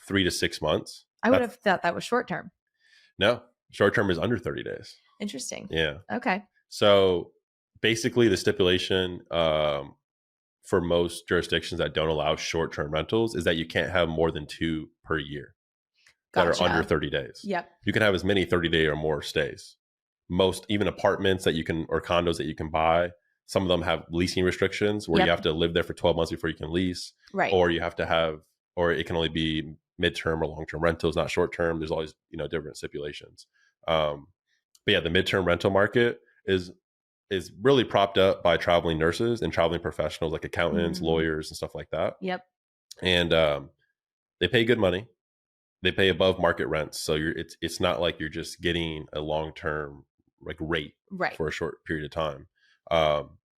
3 to 6 months. I would have thought that was short term. No, short term is under 30 days. Interesting. Yeah. Okay. So basically, the stipulation for most jurisdictions that don't allow short term rentals is that you can't have more than 2 per year that are under 30 days. Yep. You can have as many 30-day or more stays. Most, even apartments that you can, or condos that you can buy, some of them have leasing restrictions where you have to live there for 12 months before you can lease. Right. Or you have to have, or it can only be midterm or long-term rentals, not short-term. There's always, different stipulations. But yeah, the midterm rental market is really propped up by traveling nurses and traveling professionals like accountants, mm-hmm. lawyers, and stuff like that. Yep. And they pay good money. They pay above market rents. So it's not like you're just getting a long-term rate for a short period of time.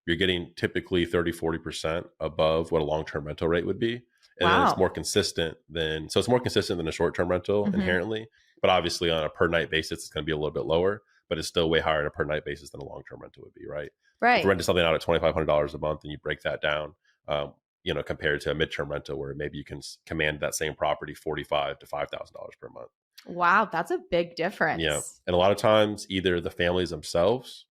You're getting typically 30-40% above what a long-term rental rate would be. And then it's more consistent than a short-term rental mm-hmm. inherently, but obviously on a per night basis, it's going to be a little bit lower, but it's still way higher on a per night basis than a long-term rental would be. Right. If you rented something out at $2,500 a month and you break that down, compared to a midterm rental where maybe you can command that same property $45,000 to $5,000 per month. Wow. That's a big difference. Yeah. And a lot of times either the families themselves,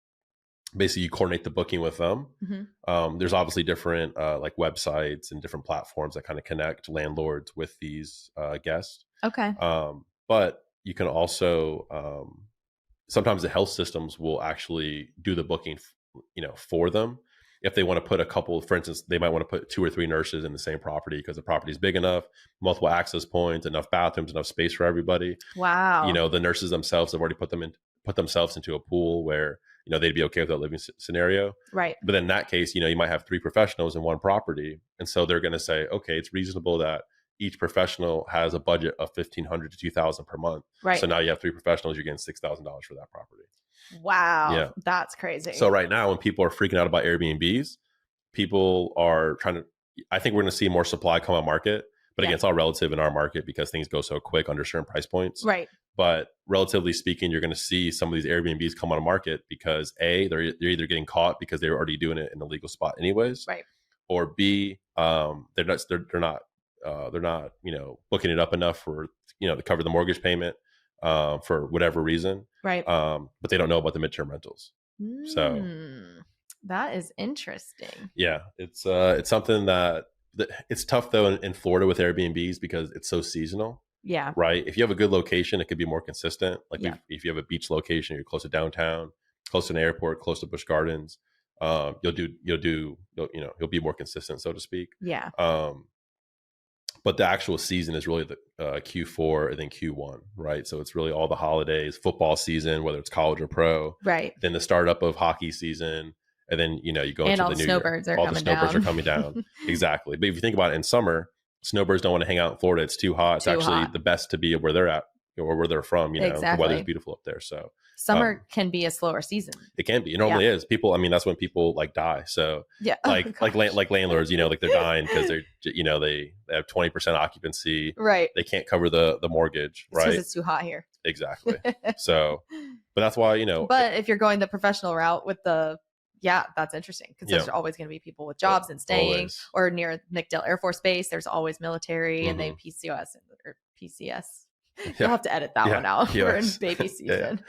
basically you coordinate the booking with them. Mm-hmm. There's obviously different like websites and different platforms that kind of connect landlords with these guests. Okay. But you can also, sometimes the health systems will actually do the booking, for them. If they want to put a couple, for instance, they might want to put 2 or 3 nurses in the same property because the property is big enough, multiple access points, enough bathrooms, enough space for everybody. Wow. The nurses themselves have already put themselves into a pool where, they'd be okay with that living scenario. Right. But in that case, you might have 3 professionals in one property. And so they're going to say, okay, it's reasonable that, each professional has a budget of $1,500 to $2,000 per month. Right. So now you have 3 professionals, you're getting $6,000 for that property. Wow. Yeah. That's crazy. So right now when people are freaking out about Airbnbs, people are trying to, I think we're going to see more supply come on market. But again, it's all relative in our market because things go so quick under certain price points. Right. But relatively speaking, you're going to see some of these Airbnbs come on the market because A, they're either getting caught because they were already doing it in a legal spot anyways. Right. Or B, they're not booking it up enough for, to cover the mortgage payment for whatever reason. Right. But they don't know about the midterm rentals. So that is interesting. Yeah, it's something that it's tough though in Florida with Airbnbs because it's so seasonal. Yeah. Right. If you have a good location, it could be more consistent. Like if you have a beach location, you're close to downtown, close to an airport, close to Busch Gardens, you'll be more consistent, so to speak. Yeah. But the actual season is really the Q4 and then Q1, right? So it's really all the holidays, football season, whether it's college or pro. Right. Then the startup of hockey season. And then, you go into the new year. All the snowbirds are coming down. Exactly. But if you think about it in summer, snowbirds don't want to hang out in Florida. It's too hot. It's actually the best to be where they're at or where they're from. The weather's beautiful up there. So summer can be a slower season. It can be. It normally is. People, that's when people die. So like landlords, like they're dying because they're, they have 20% occupancy. Right. They can't cover the mortgage. Right. Because it's too hot here. Exactly. So, but that's why, But if you're going the professional route with that's interesting because there's always going to be people with jobs and staying or near MacDill Air Force Base. There's always military and they PCOS or PCS. You'll have to edit that one out. We're in baby season.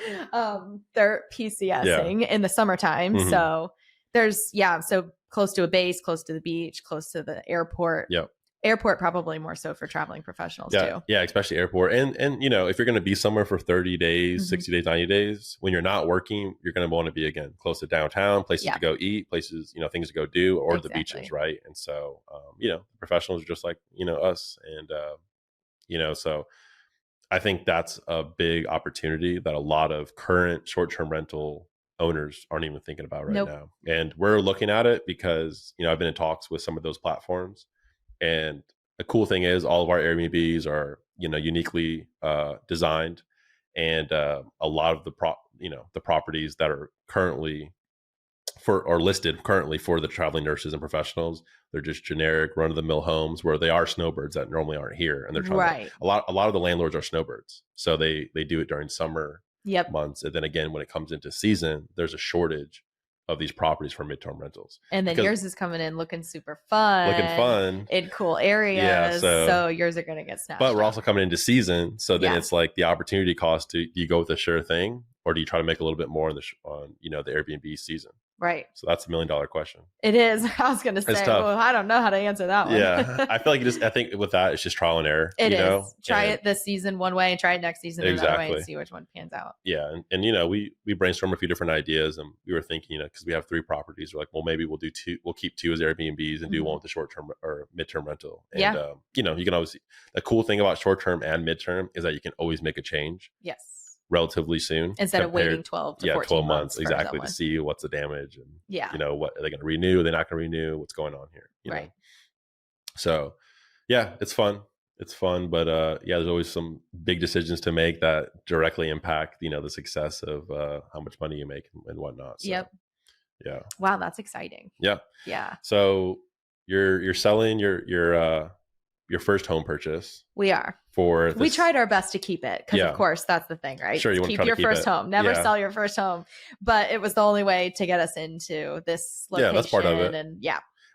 They're PCSing in the summertime. Mm-hmm. So there's, so close to a base, close to the beach, close to the airport. Yep. Airport probably more so for traveling professionals too. Yeah, especially airport. And if you're going to be somewhere for 30 days, mm-hmm. 60 days, 90 days, when you're not working, you're going to want to be, again, close to downtown, places to go eat, places, things to go do, or the beaches, right? And so, professionals are just like, us. And, so I think that's a big opportunity that a lot of current short-term rental owners aren't even thinking about right now. And we're looking at it because, I've been in talks with some of those platforms. And the cool thing is all of our Airbnbs are, uniquely designed. And a lot of the properties that are currently listed currently for the traveling nurses and professionals, they're just generic run-of-the-mill homes where they are snowbirds that normally aren't here. And they're trying a lot of the landlords are snowbirds. So they do it during summer months. And then again, when it comes into season, there's a shortage of these properties for midterm rentals. And then yours is coming in looking super fun. In cool areas. Yeah, so yours are going to get snatched. But we're also coming into season. So then it's like the opportunity cost do you go with the sure thing or do you try to make a little bit more on the Airbnb season? Right. So that's $1 million question. It is. I was going to say, well, I don't know how to answer that one. Yeah. I feel like I think with that, it's just trial and error. It is. Try it this season one way and try it next season another way and see which one pans out. Yeah. And we brainstormed a few different ideas and we were thinking, because we have 3 properties, we're like, well, maybe we'll do 2. We'll keep 2 as Airbnbs and do one with the short-term or midterm rental. And, you can always, the cool thing about short-term and midterm is that you can always make a change. Yes. Relatively soon instead of waiting 12 to 14 months exactly to see what's the damage and what are they going to renew, they're not going to renew, what's going on here, right? So it's fun, but there's always some big decisions to make that directly impact the success of how much money you make and whatnot. So, wow, that's exciting. Yeah So you're selling your first home purchase. We are. We tried our best to keep it because, of course, that's the thing, right? Sure, you want to keep your first home. Never sell your first home. But it was the only way to get us into this location. Yeah, that's part of it. And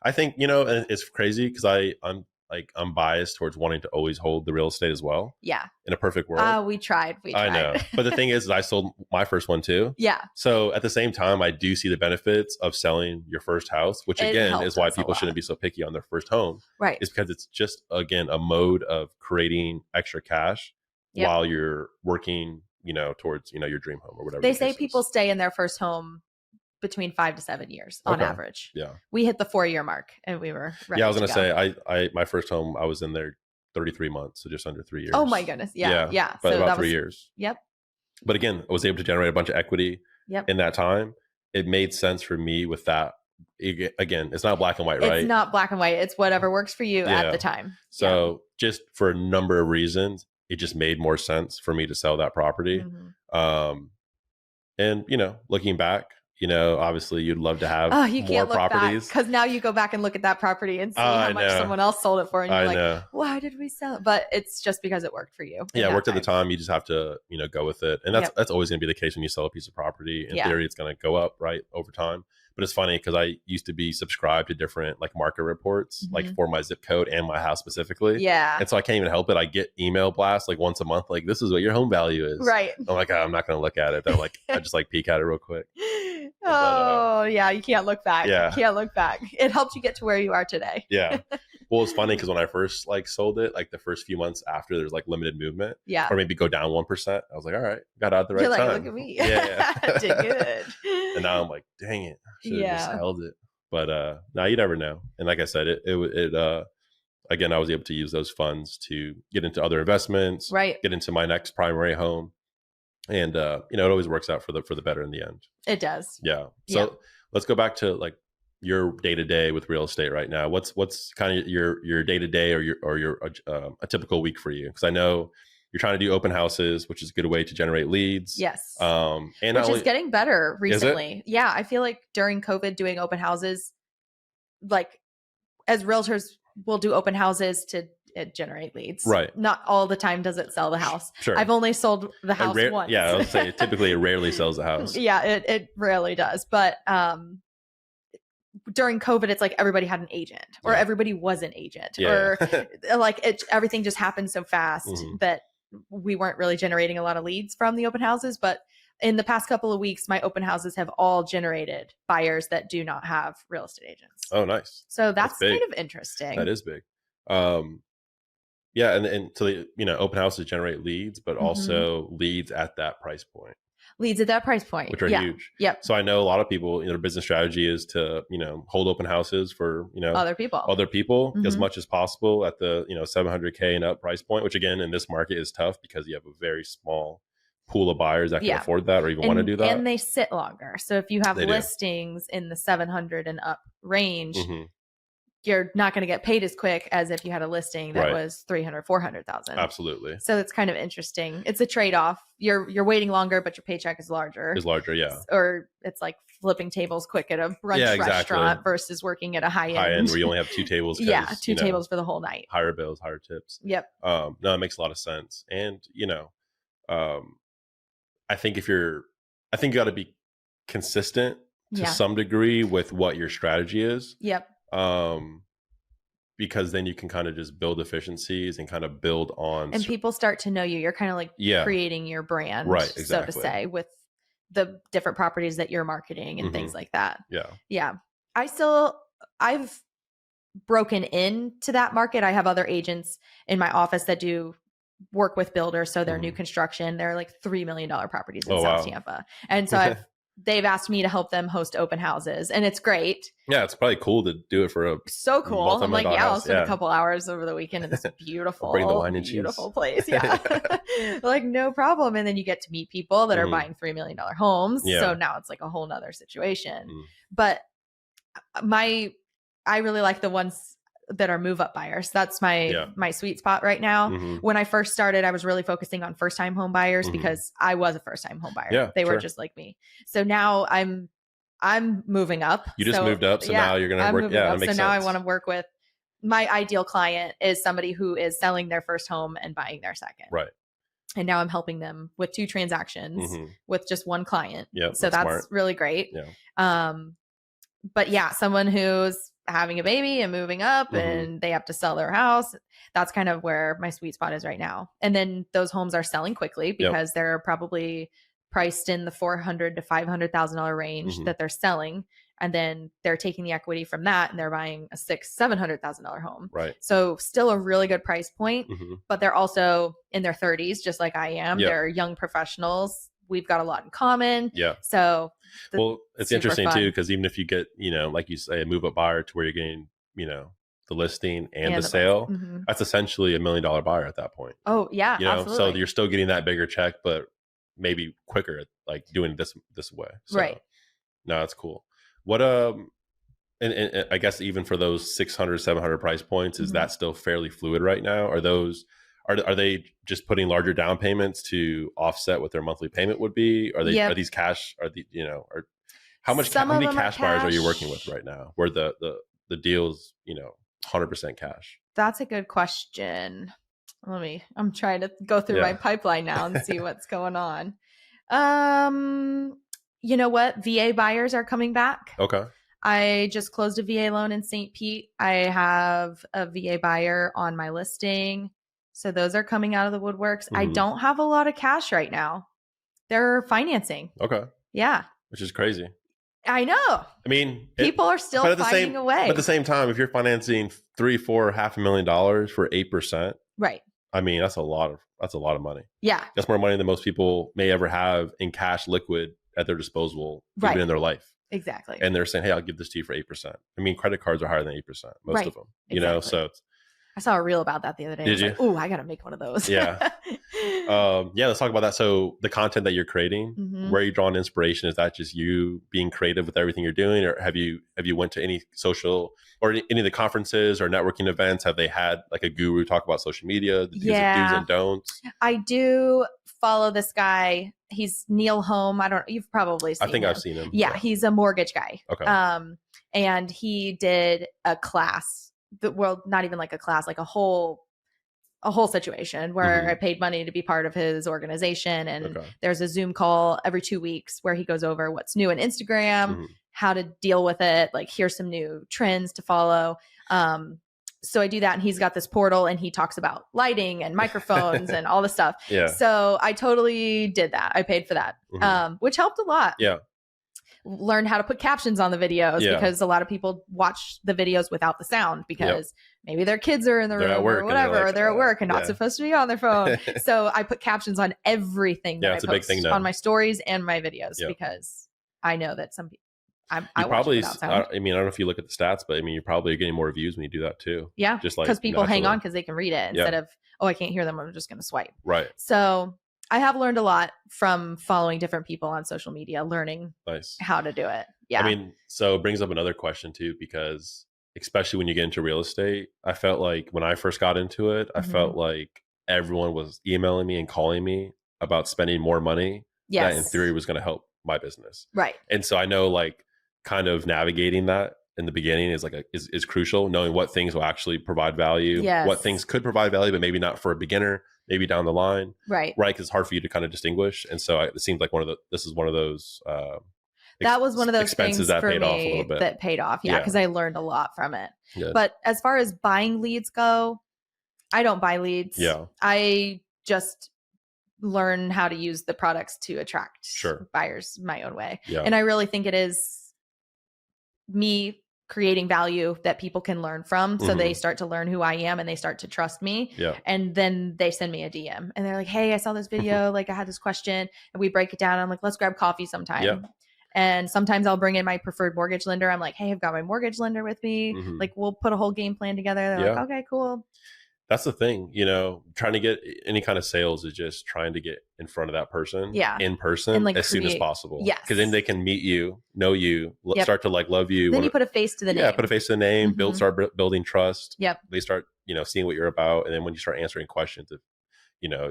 I think, and it's crazy because I'm biased towards wanting to always hold the real estate as well. Yeah. In a perfect world. We tried. I know. But the thing is I sold my first one too. Yeah. So at the same time, I do see the benefits of selling your first house, which again is why people shouldn't be so picky on their first home. Right. It's because it's just, again, a mode of creating extra cash while you're working, towards, your dream home or whatever. They say people stay in their first home between 5 to 7 years on average. Yeah. We hit the 4-year mark and we were ready. Yeah, I was going to say, I my first home, I was in there 33 months, so just under 3 years. Oh my goodness. Yeah. But so about 3 years. Yep. But again, I was able to generate a bunch of equity in that time. It made sense for me with that, again, it's not black and white, right? It's not black and white. It's whatever works for you at Yeah. the time. So just for a number of reasons, it just made more sense for me to sell that property. And, you know, looking back, you know, obviously you'd love to have you more can't look properties. Because now you go back and look at that property and see how much someone else sold it for. And you're like, why did we sell it? But it's just because it worked for you. Yeah, it worked at the time. You just have to, you know, go with it. And that's always going to be the case when you sell a piece of property. In theory, it's going to go up, right, over time. But it's funny because I used to be subscribed to different like market reports, like for my zip code and my house specifically. Yeah. And so I can't even help it. I get email blasts like once a month, like, this is what your home value is. Right. I'm like, I'm not going to look at it. Then like, I just like peek at it real quick. Yeah. You can't look back. Yeah. You can't look back. It helped you get to where you are today. Yeah. Well, it's funny because when I first like sold it, like the first few months after there's like limited movement, or maybe go down 1%. I was like, all right, got out at the right time. Look at me. Yeah. Did good. And now I'm like, dang it, should have just held it. But now you never know. And like I said, it again, I was able to use those funds to get into other investments, get into my next primary home, and you know, it always works out for the better in the end. It does. Yeah. So let's go back to like your day to day with real estate right now. What's kind of your day to day or your a typical week for you? Because I know you're trying to do open houses, which is a good way to generate leads. Yes. And which is getting better recently. Yeah. I feel like during COVID doing open houses, like as realtors, we'll do open houses to generate leads. Right. Not all the time does it sell the house. Sure. I've only sold the house once. Yeah. I would say typically it rarely sells the house. Yeah, it rarely does. But during COVID, it's like everybody had an agent or everybody was an agent or like everything just happened so fast that we weren't really generating a lot of leads from the open houses. But in the past couple of weeks, my open houses have all generated buyers that do not have real estate agents. Oh, nice. So that's kind of interesting. That is big. Yeah. And so, you know, open houses generate leads, but also leads at that price point. Leads at that price point, which are huge. Yep. So I know a lot of people, you know, their business strategy is to, you know, hold open houses for, you know, other people as much as possible at the, you know, $700K and up price point, which again, in this market is tough because you have a very small pool of buyers that can afford that or even want to do that. And they sit longer. So if you have listings in the 700 and up range, you're not going to get paid as quick as if you had a listing that was 300, 400,000. Absolutely. So it's kind of interesting. It's a trade-off. You're waiting longer, but your paycheck is larger. Yeah. Or it's like flipping tables quick at a brunch restaurant versus working at a high end where you only have two tables. Two tables for the whole night. Higher bills, higher tips. Yep. No, it makes a lot of sense. And, you know, I think you got to be consistent to some degree with what your strategy is. Yep. Because then you can kind of just build efficiencies and kind of build on. And people start to know you. You're kind of like creating your brand, so to say, with the different properties that you're marketing and things like that. Yeah. Yeah. I've broken into that market. I have other agents in my office that do work with builders. So they're new construction. They're like $3 million properties in South Tampa. And so they've asked me to help them host open houses, and it's great. Yeah, it's probably cool to do it for so cool. I'm like, I'll spend a couple hours over the weekend in this beautiful, bring the wine and beautiful place. Yeah, like no problem. And then you get to meet people that are buying $3 million homes. Yeah. So now it's like a whole nother situation. But I really like the ones that are move up buyers. That's my sweet spot right now. When I first started, I was really focusing on first time home buyers because I was a first time home buyer. Yeah, they were just like me. So now I'm moving up. You just moved up. So now you're going to work. Yeah. That makes so now sense. I want to work with my ideal client is somebody who is selling their first home and buying their second. Right. And now I'm helping them with 2 transactions with just one client. Yeah. So that's really great. Yeah. But yeah, someone who's having a baby and moving up and they have to sell their house. That's kind of where my sweet spot is right now. And then those homes are selling quickly because they're probably priced in the $400,000 to $500,000 range that they're selling. And then they're taking the equity from that and they're buying a $600,000-$700,000 home. Right. So still a really good price point, but they're also in their 30s, just like I am. They're young professionals. We've got a lot in common. Yeah. So it's interesting too, because even if you get, you know, like you say, a move up buyer to where you're getting, you know, the listing and the sale, that's essentially $1 million buyer at that point. Oh yeah. You know, absolutely. so you're still getting that bigger check, but maybe quicker, like doing this way. So, right. No, that's cool. What, And I guess even for those 600, 700 price points, is Mhm. that still fairly fluid right now? Are they just putting larger down payments to offset what their monthly payment would be? Are Yep. these cash? Are the or Some how of many them are cash buyers are you working with cash. right now? Where the deals 100% cash? That's a good question. I'm trying to go through my Yeah. pipeline now and see what's going on. You know what? VA buyers are coming back. Okay. I just closed a VA loan in St. Pete. I have a VA buyer on my listing. So those are coming out of the woodworks. I Mhm. don't have a lot of cash right now. They're financing. Okay. Yeah. Which is crazy. I know. I mean, People are still finding a way. But at the same time, if you're financing $3, $4, $500,000 for 8%, Right. I mean, that's a lot of money. Yeah. That's more money than most people may ever have in cash liquid at their disposal, Right. even in their life. Exactly. And they're saying, hey, I'll give this to you for 8%. I mean, credit cards are higher than 8%, most Right. of them, Exactly. so it's, I saw a reel about that the other day. Did I was like, ooh, I got to make one of those. Yeah. Yeah, let's talk about that. So the content that you're creating, Mhm. where are you drawing inspiration? Is that just you being creative with everything you're doing? Or have you went to any social or any of the conferences or networking events? Have they had like a guru talk about social media, the do's and don'ts? I do follow this guy. He's Neil Home. You've probably seen him. I've seen him. Yeah, he's a mortgage guy. Okay. And he did a class, not even like a class, like a whole situation where Mhm. I paid money to be part of his organization. And Okay. there's a Zoom call every 2 weeks where he goes over what's new in Instagram, Mhm. how to deal with it. Like, here's some new trends to follow. So I do that, and he's got this portal, and he talks about lighting and microphones and all this stuff. Yeah. So I totally did that. I paid for that, Mhm. which helped a lot. Yeah. Learn how to put captions on the videos because a lot of people watch the videos without the sound because maybe their kids are in the They're at room work or whatever, like, or they're at work and not yeah. supposed to be on their phone. So I put captions on everything that it's I a big post thing now. on my stories and my videos because I know that some people, I watch probably, it without sound. I mean, I don't know if you look at the stats, but I mean, you're probably getting more views when you do that too. Yeah, just like because people hang naturally. on because they can read it instead of, oh, I can't hear them, I'm just going to swipe. Right. So I have learned a lot from following different people on social media, learning Nice. how to do it. Yeah. I mean, so it brings up another question too, because especially when you get into real estate, I felt like when I first got into it, I felt like everyone was emailing me and calling me about spending more money that in theory was going to help my business. Right. And so I know like kind of navigating that in the beginning is like is crucial, knowing what things will actually provide value, what things could provide value, but maybe not for a beginner, maybe down the line. Right. Because it's hard for you to kind of distinguish. And so it seems like this is one of those that was one of those expenses things that for paid off a me little bit. that paid off. Yeah, because I learned a lot from it. Good. But as far as buying leads go, I don't buy leads. Yeah. I just learn how to use the products to attract buyers my own way. Yeah. And I really think it is me creating value that people can learn from. So they start to learn who I am and they start to trust me. Yeah. And then they send me a DM and they're like, hey, I saw this video. Like, I had this question, and we break it down. I'm like, let's grab coffee sometime. Yeah. And sometimes I'll bring in my preferred mortgage lender. I'm like, hey, I've got my mortgage lender with me. Like, we'll put a whole game plan together. They're like, okay, cool. That's the thing, trying to get any kind of sales is just trying to get in front of that person in person and, like, as soon as possible. Yes. Because then they can meet you, know you, start to like love you. Then you put a face to the name. Yeah, put a face to the name, start building trust. Yep. They start, seeing what you're about. And then when you start answering questions, it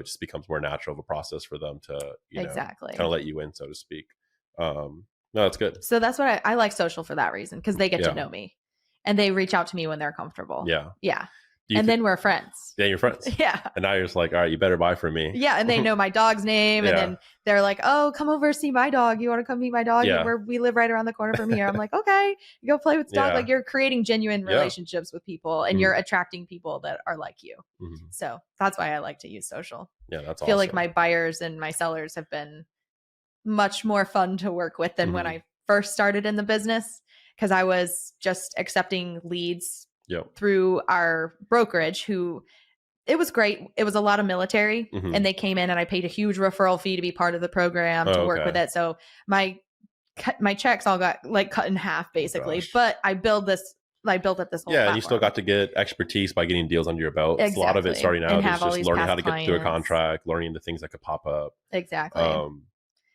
just becomes more natural of a process for them to, exactly, kind of let you in, so to speak. No, that's good. So that's what I like social for that reason, because they get to know me and they reach out to me when they're comfortable. Yeah. Yeah. And then we're friends. Yeah, you're friends. Yeah. And now you're just like, all right, you better buy from me. Yeah. And they know my dog's name. And then they're like, oh, come over, see my dog. You want to come meet my dog? Yeah. We live right around the corner from here. I'm like, okay, you go play with the dog. Yeah. Like, you're creating genuine relationships with people and you're attracting people that are like you. So that's why I like to use social. Yeah, that's awesome. I feel like my buyers and my sellers have been much more fun to work with than when I first started in the business, because I was just accepting leads through our brokerage, who it was great. It was a lot of military and they came in and I paid a huge referral fee to be part of the program to work with it. So my checks all got like cut in half basically, but I built up this whole platform. And you still got to get expertise by getting deals under your belt. Exactly. A lot of it starting out is just learning how to get through a clients. contract, learning the things that could pop up. Exactly.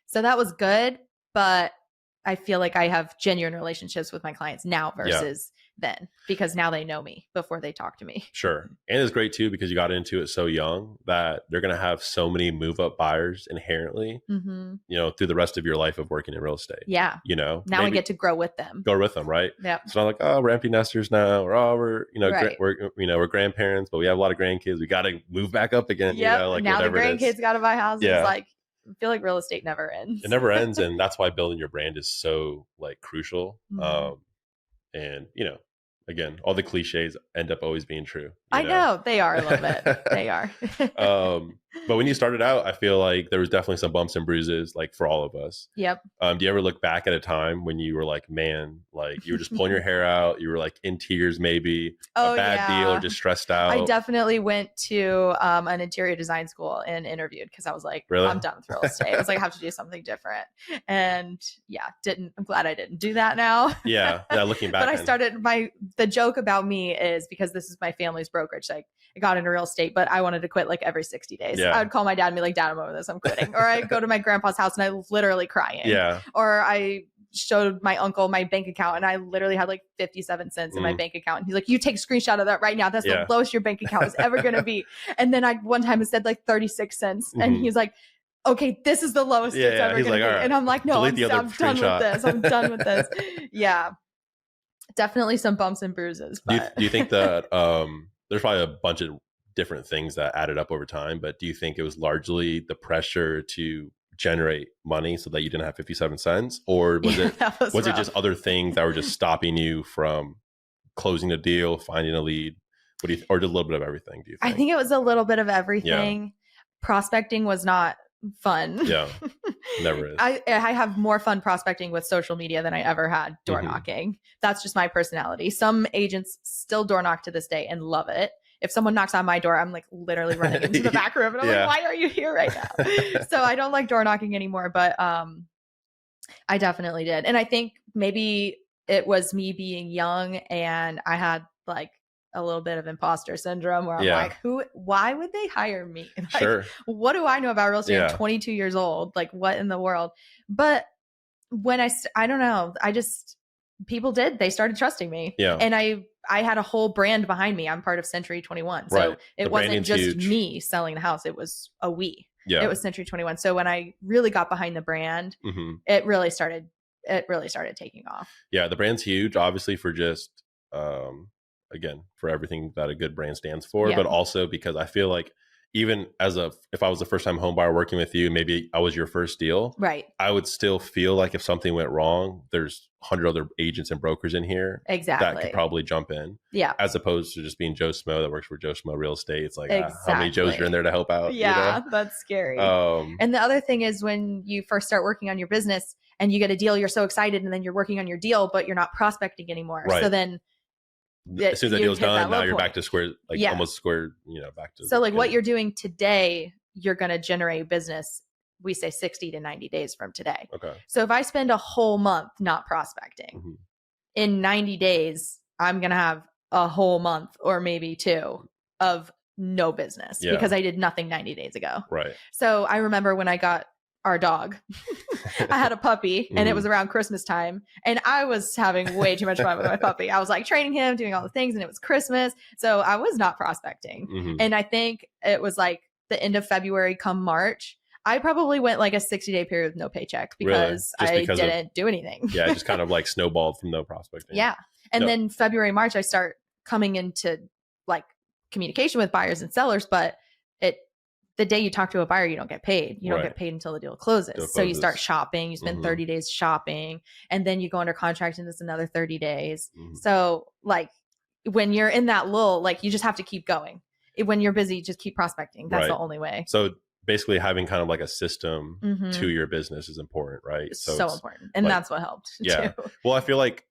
So that was good, but I feel like I have genuine relationships with my clients now versus then, because now they know me before they talk to me. Sure. And it's great too, because you got into it so young that they're going to have so many move up buyers inherently, you know, through the rest of your life of working in real estate. Yeah. You know, now I get to grow with them. Go with them. Right. Yeah. It's not like, oh, we're empty nesters now, or oh, we're, you know, we're grandparents, but we have a lot of grandkids. We got to move back up again. Yeah. You know, like now the grandkids got to buy houses. Yeah. Like, I feel like real estate never ends. It never ends. And that's why building your brand is so like crucial. And, you know, again, all the cliches end up always being true. I know they are a little bit. They are. But when you started out, I feel like there was definitely some bumps and bruises, like for all of us. Yep. Do you ever look back at a time when you were like, man, like you were just pulling your hair out, you were like in tears, maybe a bad deal, or just stressed out? I definitely went to an interior design school and interviewed because I was like, really? I'm done with real estate. I was like, I have to do something different. And I'm glad I didn't do that now. Yeah. Looking back. But I started the joke about me is because this is my family's brokerage. Like I got into real estate, but I wanted to quit like every 60 days. I would call my dad and be like, Dad, I'm over this. I'm quitting. Or I'd go to my grandpa's house and I literally crying. Yeah. Or I showed my uncle my bank account and I literally had like 57 cents in my bank account. And he's like, you take a screenshot of that right now. That's the lowest your bank account is ever going to be. And then I one time it said like 36 cents. And he's like, okay, this is the lowest it's ever going to be. Right. And I'm like, no, I'm done with this. I'm done with this. Yeah. Definitely some bumps and bruises. But. Do you think that there's probably a bunch of different things that added up over time, but do you think it was largely the pressure to generate money so that you didn't have 57 cents, or was it it just other things that were just stopping you from closing a deal, finding a lead? Or did a little bit of everything, do you think? I think it was a little bit of everything. Yeah. Prospecting was not fun. Yeah. Never is. I have more fun prospecting with social media than I ever had door knocking. That's just my personality. Some agents still door knock to this day and love it. If someone knocks on my door, I'm like literally running into the back room and I'm like, why are you here right now? So I don't like door knocking anymore, but I definitely did. And I think maybe it was me being young and I had like a little bit of imposter syndrome where I'm like, why would they hire me? Like, what do I know about real estate? I'm 22 years old. Like what in the world? But when I don't know, people they started trusting me. Yeah. And I had a whole brand behind me. I'm part of Century 21. So it wasn't just me selling the house. It was it was Century 21. So when I really got behind the brand, it really started taking off. Yeah. The brand's huge, obviously, for just, again, for everything that a good brand stands for, but also because I feel like even if I was a first time home buyer working with you, maybe I was your first deal, right? I would still feel like if something went wrong, there's 100 other agents and brokers in here that could probably jump in. Yeah. As opposed to just being Joe Schmo that works for Joe Schmo Real Estate. It's like, how many Joes are in there to help out? Yeah, that's scary. And the other thing is when you first start working on your business and you get a deal, you're so excited and then you're working on your deal, but you're not prospecting anymore. Right. So then as soon as that deal's done, now you're back to square, almost square, back to. So like what you're doing today, you're going to generate business. We say 60 to 90 days from today. Okay. So if I spend a whole month not prospecting, in 90 days, I'm going to have a whole month or maybe two of no business because I did nothing 90 days ago. Right. So I remember when I got our dog, I had a puppy and it was around Christmas time and I was having way too much fun with my puppy. I was like training him, doing all the things, and it was Christmas. So I was not prospecting. And I think it was like the end of February come March, I probably went like a 60-day period with no paycheck because I didn't do anything. Yeah. It just kind of like snowballed from no prospecting. Yeah. And then February, March, I start coming into like communication with buyers and sellers, but the day you talk to a buyer, you don't get paid. You don't get paid until the deal closes. So you start shopping, you spend 30 days shopping, and then you go under contract and it's another 30 days. So like when you're in that lull, like you just have to keep going. When you're busy, just keep prospecting. That's the only way. So basically having kind of like a system to your business is important, right? So important. And that's what helped. Yeah. Too. Well, I feel like,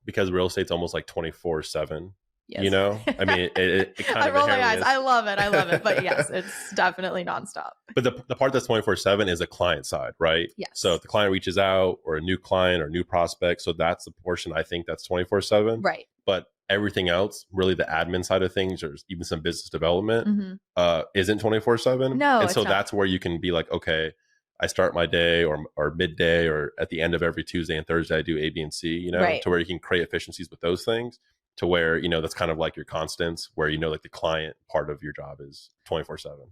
because real estate's almost like 24/7. Yes. I mean, it kind of. I roll my eyes. I love it. But yes, it's definitely nonstop. But the part that's 24/7 is the client side, right? Yes. So if the client reaches out or a new client or new prospect, so that's the portion I think that's 24/7. Right. But everything else, really the admin side of things or even some business development isn't 24/7. No. And so that's where you can be like, okay, I start my day or midday or at the end of every Tuesday and Thursday, I do A, B, and C, you know, Right. to where you can create efficiencies with those things to where, you know, that's kind of like your constants where, you know, like the client part of your job is 24/7.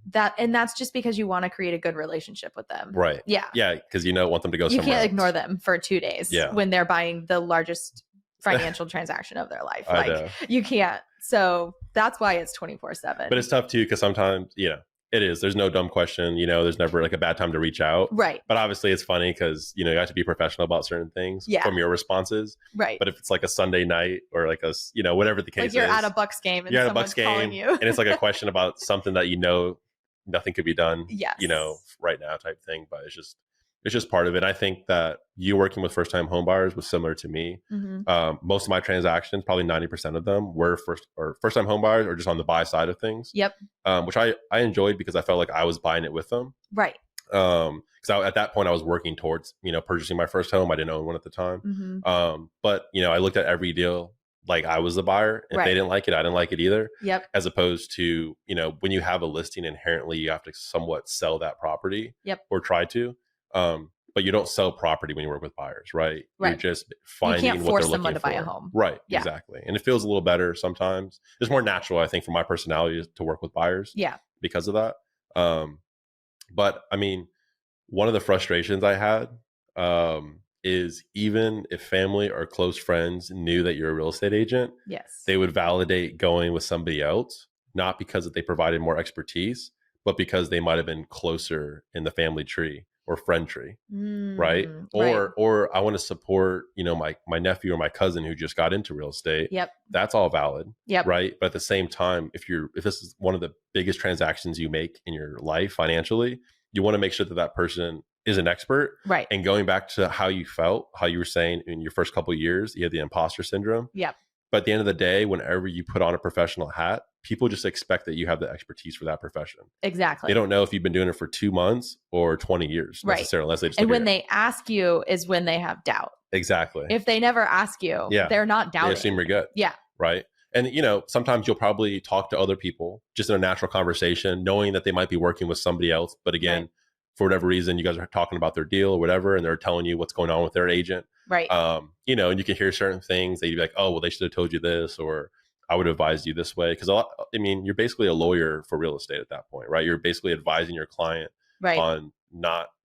That's just because you want to create a good relationship with them. Right. Yeah. Yeah. Cause you don't want them to go You somewhere can't else. ignore them for 2 days Yeah. when they're buying the largest financial transaction of their life. I Like know. you can't. So that's why it's 24/7. But it's tough too, because sometimes, you know, it is. There's no dumb question. You know, there's never like a bad time to reach out. Right. But obviously it's funny because, you know, you have to be professional about certain things from your responses. Right. But if it's like a Sunday night or like a, you know, whatever the case like you're is. at a Bucks game and you're at a someone's Bucks game calling you. and it's like a question about something that, you know, nothing could be done, Yes. you know, right now type thing. But it's just part of it. I think that you working with first time home buyers was similar to me. Most of my transactions, probably 90% of them were first time home buyers or just on the buy side of things. Yep. Which I enjoyed because I felt like I was buying it with them. Right. Because at that point I was working towards, you know, purchasing my first home. I didn't own one at the time. But, you know, I looked at every deal like I was the buyer. If they didn't like it, I didn't like it either. Yep. As opposed to, you know, when you have a listing, inherently you have to somewhat sell that property. Yep. Or try to. But you don't sell property when you work with buyers, right? Right. You're just finding you can't what force they're someone looking to buy for. a home. Right. Yeah. Exactly. And it feels a little better sometimes. It's more natural, I think, for my personality to work with buyers. Yeah. Because of that. But I mean, one of the frustrations I had is even if family or close friends knew that you're a real estate agent, Yes. they would validate going with somebody else, not because that they provided more expertise, but because they might have been closer in the family tree or friend tree. Right. Or I want to support, you know, my nephew or my cousin who just got into real estate. Yep. That's all valid. Yep. Right. But at the same time, if this is one of the biggest transactions you make in your life financially, you want to make sure that that person is an expert. Right. And going back to how you felt, how you were saying in your first couple of years, you had the imposter syndrome. Yep. But at the end of the day, whenever you put on a professional hat, people just expect that you have the expertise for that profession. Exactly. They don't know if you've been doing it for 2 months or 20 years necessarily, unless they just and when they ask you is when they have doubt. Exactly. If they never ask you, they're not doubting. They assume you're good. Yeah. Right. And, you know, sometimes you'll probably talk to other people just in a natural conversation, knowing that they might be working with somebody else. But again, for whatever reason, you guys are talking about their deal or whatever, and they're telling you what's going on with their agent. Right. You know, and you can hear certain things that you'd be like, oh, well, they should have told you this, or I would have advised you this way. Because I mean, you're basically a lawyer for real estate at that point, right? You're basically advising your client on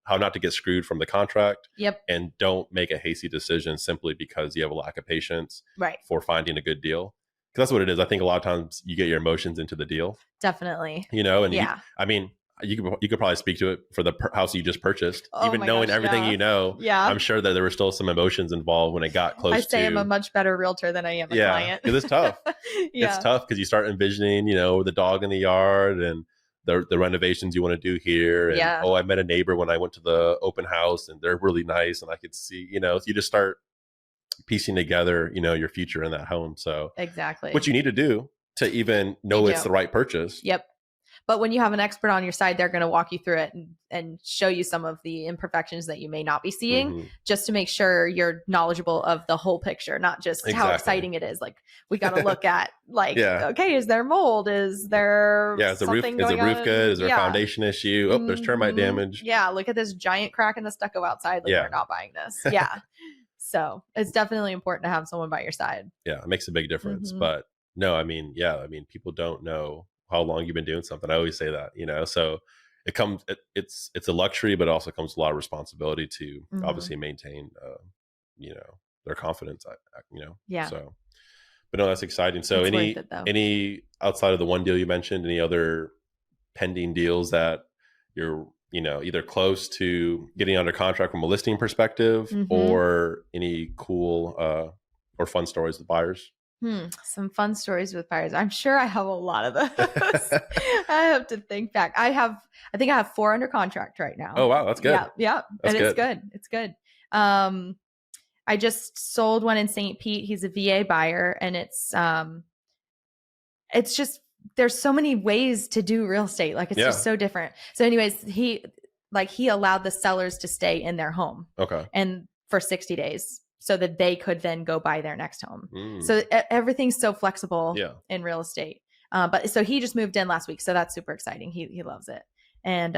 how not to get screwed from the contract. Yep. And don't make a hasty decision simply because you have a lack of patience for finding a good deal. Because that's what it is. I think a lot of times you get your emotions into the deal. Definitely. You know, and you could probably speak to it for the house you just purchased. Even knowing everything you know, I'm sure that there were still some emotions involved when it got close to... I say I'm a much better realtor than I am a client. Because it's tough. It's tough because you start envisioning, you know, the dog in the yard and the renovations you want to do here. And, I met a neighbor when I went to the open house and they're really nice and I could see, you know, so you just start piecing together, you know, your future in that home. So exactly what you need to do to even know it's the right purchase. Yep. But when you have an expert on your side, they're going to walk you through it and show you some of the imperfections that you may not be seeing, just to make sure you're knowledgeable of the whole picture, not just how exciting it is. Like we got to look at okay, is there mold? Is there is the roof good? Is there a foundation issue? Oh, there's termite damage. Yeah, look at this giant crack in the stucco outside. Like we're not buying this. Yeah. So it's definitely important to have someone by your side. Yeah, it makes a big difference. But no, I mean, people don't know how long you've been doing something. I always say that, you know, so it's a luxury, but it also comes with a lot of responsibility to obviously maintain, you know, their confidence, you know? Yeah. So, but no, that's exciting. So any outside of the one deal you mentioned, any other pending deals that you're, you know, either close to getting under contract from a listing perspective or any cool, or fun stories with buyers? Some fun stories with buyers. I'm sure I have a lot of those. I have to think back. I think I have 4 under contract right now. Oh, wow. That's good. Yeah. And it's good. It's good. I just sold one in St. Pete. He's a VA buyer and it's just, there's so many ways to do real estate. Like it's just so different. So anyways, he allowed the sellers to stay in their home. Okay. And for 60 days. So that they could then go buy their next home. So everything's so flexible in real estate. But so he just moved in last week. So that's super exciting. He loves it. And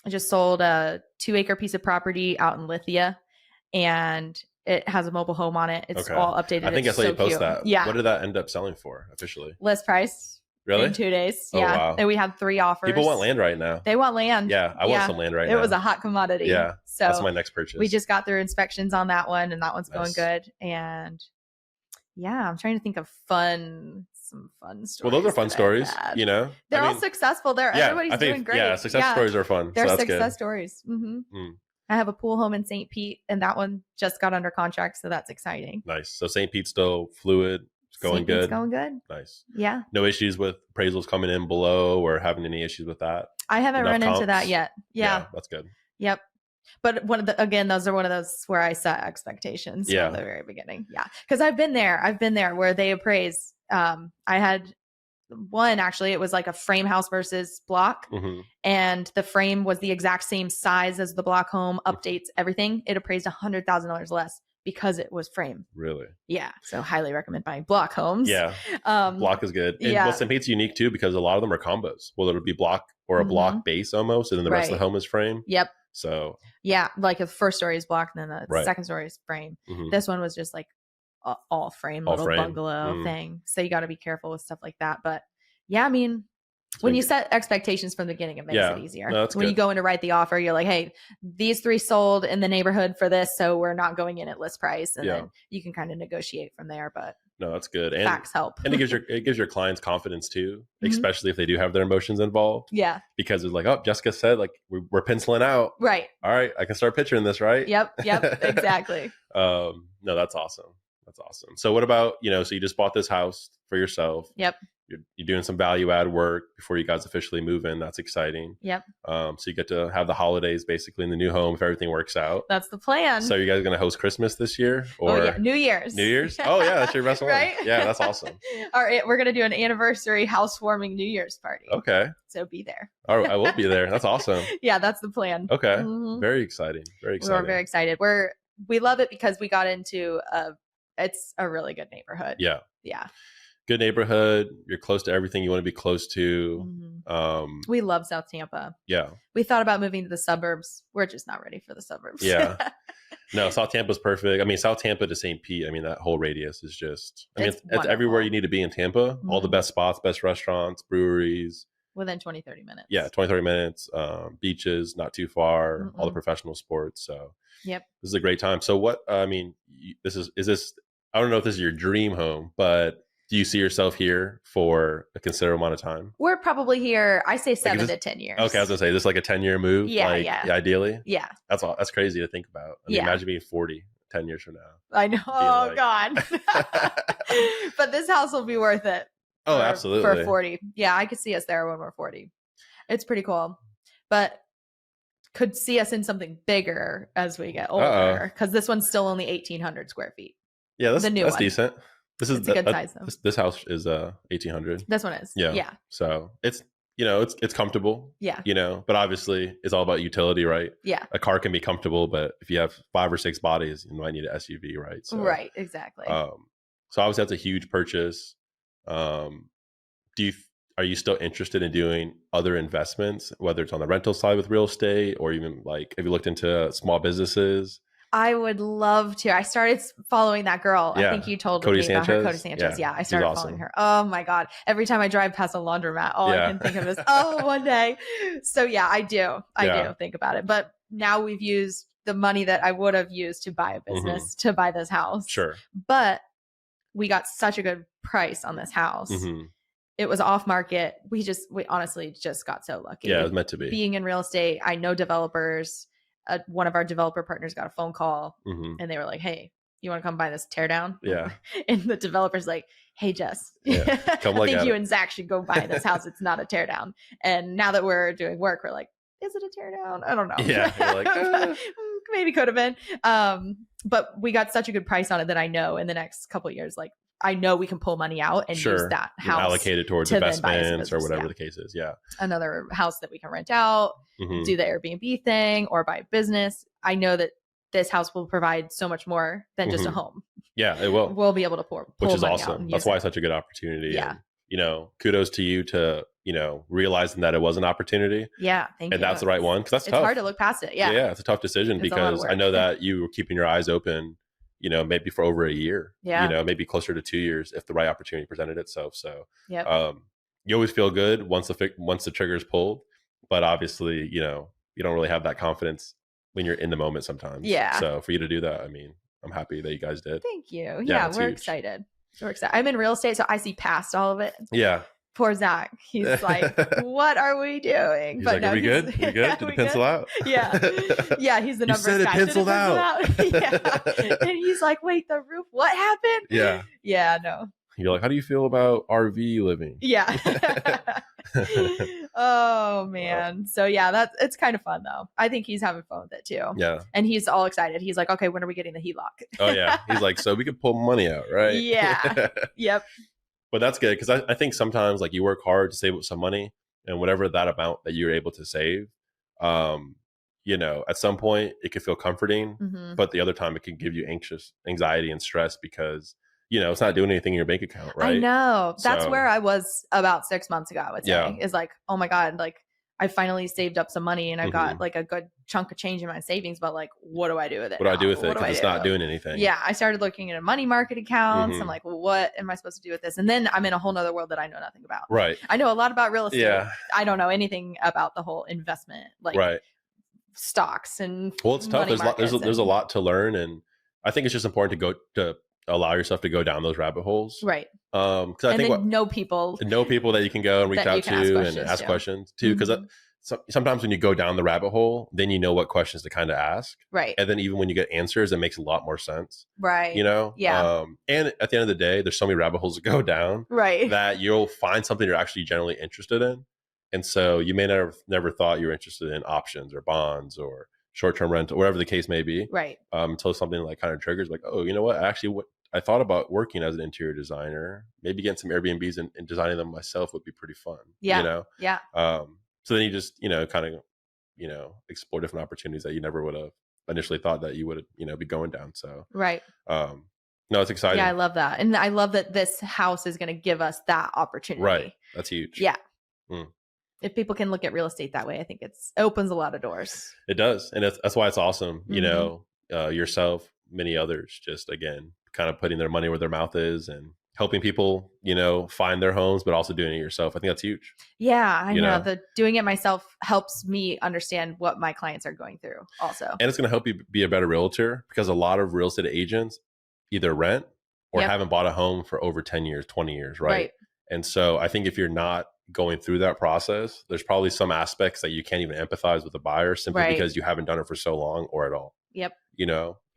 I just sold a 2-acre piece of property out in Lithia, and it has a mobile home on it. It's all updated. I think I saw you post that. Yeah. What did that end up selling for officially? List price. Really? In 2 days. Oh, Yeah. wow. And we had 3 offers. People want land right now. They want land. Yeah. I want some land right now. It was a hot commodity. Yeah. So that's my next purchase. We just got through inspections on that one, and that one's going Nice. good. And yeah, I'm trying to think of some fun stories. Well, those are fun stories, you know? They're all successful. Everybody's doing great. Yeah, success stories are fun. They're so that's success good. stories. I have a pool home in St. Pete, and that one just got under contract, so that's exciting. Nice. So St. Pete's still fluid. It's going good. It's going good. Nice. Yeah. No issues with appraisals coming in below or having any issues with that? I haven't run into that yet. Yeah. That's good. Yep. But those are one of those where I set expectations from the very beginning. Yeah. Because I've been there where they appraise. I had one, actually, it was like a frame house versus block. And the frame was the exact same size as the block home, updates everything. It appraised $100,000 less because it was frame. Really? Yeah. So highly recommend buying block homes. Yeah. Block is good. And St. Pete's unique too, because a lot of them are combos. Well, it'll be block or a block base almost, and then the rest of the home is frame. Yep. So yeah, like the first story is block, and then the second story is frame. This one was just like all frame, little bungalow thing. So you got to be careful with stuff like that. But yeah, I mean, when you set expectations from the beginning, it makes it easier. No, when you go in to write the offer, you're like, hey, these 3 sold in the neighborhood for this, so we're not going in at list price. And then you can kind of negotiate from there. But no, that's good. And facts help. And it gives your clients confidence too, especially if they do have their emotions involved. Yeah. Because it's like, oh, Jessica said, like, we're penciling out. Right. All right, I can start picturing this, right? Yep. Exactly. No, that's awesome. That's awesome. So what about, so you just bought this house for yourself. Yep. You're doing some value add work before you guys officially move in. That's exciting. Yep. So you get to have the holidays basically in the new home if everything works out. That's the plan. So you guys going to host Christmas this year? Or New Year's. New Year's? Oh yeah, that's your best one. Right? Yeah, that's awesome. All right, we're going to do an anniversary housewarming New Year's party. Okay. So be there. All right, I will be there. That's awesome. Yeah, that's the plan. Okay. Very exciting. Very exciting. We're very excited. We love it because we got into it's a really good neighborhood. Yeah. Yeah. Good neighborhood. You're close to everything you want to be close to. We love South Tampa. Yeah. We thought about moving to the suburbs. We're just not ready for the suburbs. Yeah. No, South Tampa's perfect. I mean, South Tampa to St. Pete, I mean, that whole radius is just, it's everywhere you need to be in Tampa. All the best spots, best restaurants, breweries. Within 20, 30 minutes. Yeah, 20, 30 minutes. Beaches, not too far. All the professional sports. So this is a great time. So what, I mean, is this, I don't know if this is your dream home, but do you see yourself here for a considerable amount of time? We're probably here, I say 7 to 10 years. Okay, I was going to say, is this like a 10-year move? Yeah, ideally? Yeah. That's crazy to think about. I mean, imagine being 40 10 years from now. I know. Oh, God. But this house will be worth it. Oh, absolutely. For 40. Yeah, I could see us there when we're 40. It's pretty cool. But could see us in something bigger as we get older. Because this one's still only 1,800 square feet. Yeah, that's decent. This is a good size though. This house is 1,800. This one is. Yeah. So it's it's comfortable. Yeah. But obviously it's all about utility, right? Yeah. A car can be comfortable, but if you have 5 or 6 bodies, you might need an SUV, right? So, right. Exactly. So obviously that's a huge purchase. Are you still interested in doing other investments, whether it's on the rental side with real estate, or even like have you looked into small businesses? I would love to. I started following that girl. Yeah. I think you told Cody me Sanchez? about her, Cody Sanchez. Yeah, I started following her. Oh my God. Every time I drive past a laundromat, all I can think of is, one day. So yeah, I do think about it. But now we've used the money that I would have used to buy a business to buy this house. Sure. But we got such a good price on this house. It was off market. We honestly just got so lucky. Yeah, it was meant to be. Being in real estate, I know developers. One of our developer partners got a phone call and they were like, hey, you want to come buy this tear down? Yeah. And the developer's like, hey, Jess, come I think you and Zach should go buy this house. It's not a tear down. And now that we're doing work, we're like, is it a tear down? I don't know. Yeah. You're like, maybe could have been. But we got such a good price on it that I know in the next couple of years, like, I know we can pull money out and use that house. Allocate it towards investments or whatever the case is. Yeah. Another house that we can rent out, do the Airbnb thing or buy a business. I know that this house will provide so much more than just a home. Yeah, it will. We'll be able to pull which is money awesome. out That's why it's such a good opportunity. Yeah. kudos to you to, realizing that it was an opportunity. Yeah. Thank you. And that's the right one. Cause that's it's tough. hard to look past it. Yeah. Yeah. It's a tough decision It's a lot of because I work. know that you were keeping your eyes open, maybe for over a year, Yeah. maybe closer to 2 years if the right opportunity presented itself. So, Yep. You always feel good once the trigger is pulled, but obviously, you don't really have that confidence when you're in the moment sometimes. Yeah. So for you to do that, I mean, I'm happy that you guys did. Thank you. Yeah, we're huge. excited. We're excited. I'm in real estate, so I see past all of it. Yeah. Poor Zach. He's like, what are we doing? He's like, are we good? We good? Yeah, Did it pencil out? Yeah. Yeah, he's the You number said it guy. penciled out. Yeah. And he's like, wait, the roof, what happened? Yeah. Yeah, no. You're like, how do you feel about RV living? Yeah. Oh man. So yeah, it's kind of fun though. I think he's having fun with it too. Yeah. And he's all excited. He's like, okay, when are we getting the HELOC? Oh yeah. He's like, so we could pull money out, right? Yeah. Yep. But that's good because I think sometimes like you work hard to save up some money, and whatever that amount that you're able to save, at some point it could feel comforting, Mm-hmm. but the other time it can give you anxiety and stress because it's not doing anything in your bank account, right? I know. That's So- where I was about 6 months ago, I would say. Yeah. Is like, oh my God, like I finally saved up some money and I got Mhm. like a good chunk of change in my savings, but like, what do I do with it? What do I now? do with it? What do Because I it's do? not doing anything. Yeah. I started looking at money market accounts. Mhm. I'm like, well, what am I supposed to do with this? And then I'm in a whole nother world that I know nothing about. Right. I know a lot about real estate. Yeah. I don't know anything about the whole investment, like Right. stocks and Well, it's tough. money There's a markets lot to learn, and I think it's just important to allow yourself to go down those rabbit holes. right. Because I And think then know people. know people that you can go and reach that you out can ask to and questions ask to. questions too. Because Mhm. sometimes when you go down the rabbit hole, then you know what questions to kind of ask, Right. and then even when you get answers, it makes a lot more sense. Right. Yeah. And at the end of the day, there's so many rabbit holes to go down Right. that you'll find something you're actually generally interested in, and so you may never thought you were interested in options or bonds or short-term rental, whatever the case may be. Right. Until something like kind of triggers, like, oh, you know what? Actually, I thought about working as an interior designer. Maybe getting some Airbnbs and designing them myself would be pretty fun. Yeah. Yeah. So then you just, kind of, explore different opportunities that you never would have initially thought that you would, be going down. So, Right. no, it's exciting. Yeah, I love that. And I love that this house is going to give us that opportunity. Right. That's huge. Yeah. Mm. If people can look at real estate that way, I think it opens a lot of doors. It does. And that's why it's awesome. Mhm. Yourself, many others, just again, kind of putting their money where their mouth is and helping people, find their homes, but also doing it yourself. I think that's huge. Yeah, I You know. know? The doing it myself helps me understand what my clients are going through also. And it's going to help you be a better realtor because a lot of real estate agents either rent or Yep. haven't bought a home for over 10 years, 20 years, right? Right. And so I think if you're not going through that process, there's probably some aspects that you can't even empathize with the buyer simply Right. because you haven't done it for so long or at all. Yep.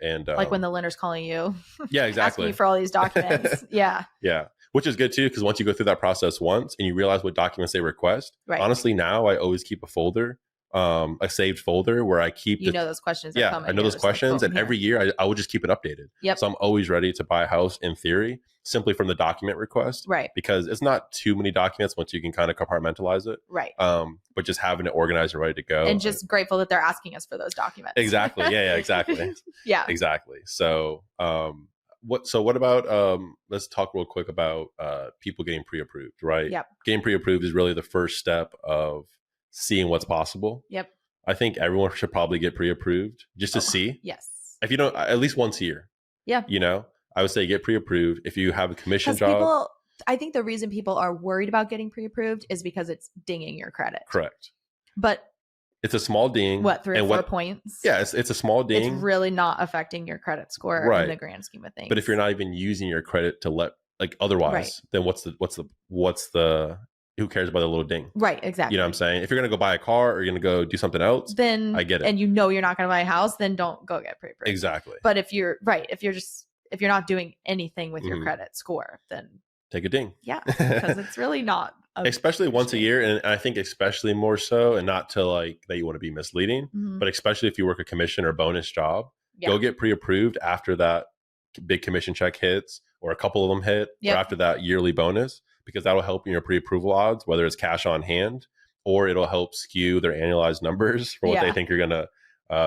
And Like when the lender's calling you, yeah, asking exactly. you for all these documents. Yeah. Yeah. Which is good too, because once you go through that process once and you realize what documents they request, Right. honestly, now I always keep a folder, a saved folder where I keep Those questions. That yeah, come I in know here. those It's like, questions, boom, and here. every year I will just keep it updated. Yep. So I'm always ready to buy a house in theory, simply from the document request, Right. because it's not too many documents once you can kind of compartmentalize it. Right. But just having it organized and ready to go, And just grateful that they're asking us for those documents. exactly, yeah, exactly, Yeah. exactly. So, what about? Let's talk real quick about people getting pre-approved, right? Yep. Getting pre-approved is really the first step of seeing what's possible. Yep. I think everyone should probably get pre-approved just to Oh, see. Yes. If you don't, at least once a year. Yeah. I would say get pre-approved. If you have a commission job, People, I think the reason people are worried about getting pre-approved is because it's dinging your credit. correct. But It's a small ding. what, 3 or and 4 points? Yeah, it's a small ding. It's really not affecting your credit score in Right. the grand scheme of things. But if you're not even using your credit to otherwise, then what's the who cares about the little ding? Right, exactly. You know what I'm saying? If you're going to go buy a car or you're going to go do something else, then I get it. And you're not going to buy a house, then don't go get pre-approved. Exactly. But if you're not doing anything with your Mhm. credit score, then Take a ding. yeah, because it's really not. Especially once a year. And I think especially more so, and not to that you want to be misleading, Mhm. but especially if you work a commission or bonus job, Yeah. go get pre-approved after that big commission check hits or a couple of them hit Yep. or after that yearly bonus, because that'll help in your pre-approval odds, whether it's cash on hand or it'll help skew their annualized numbers for what they Yeah. think you're going to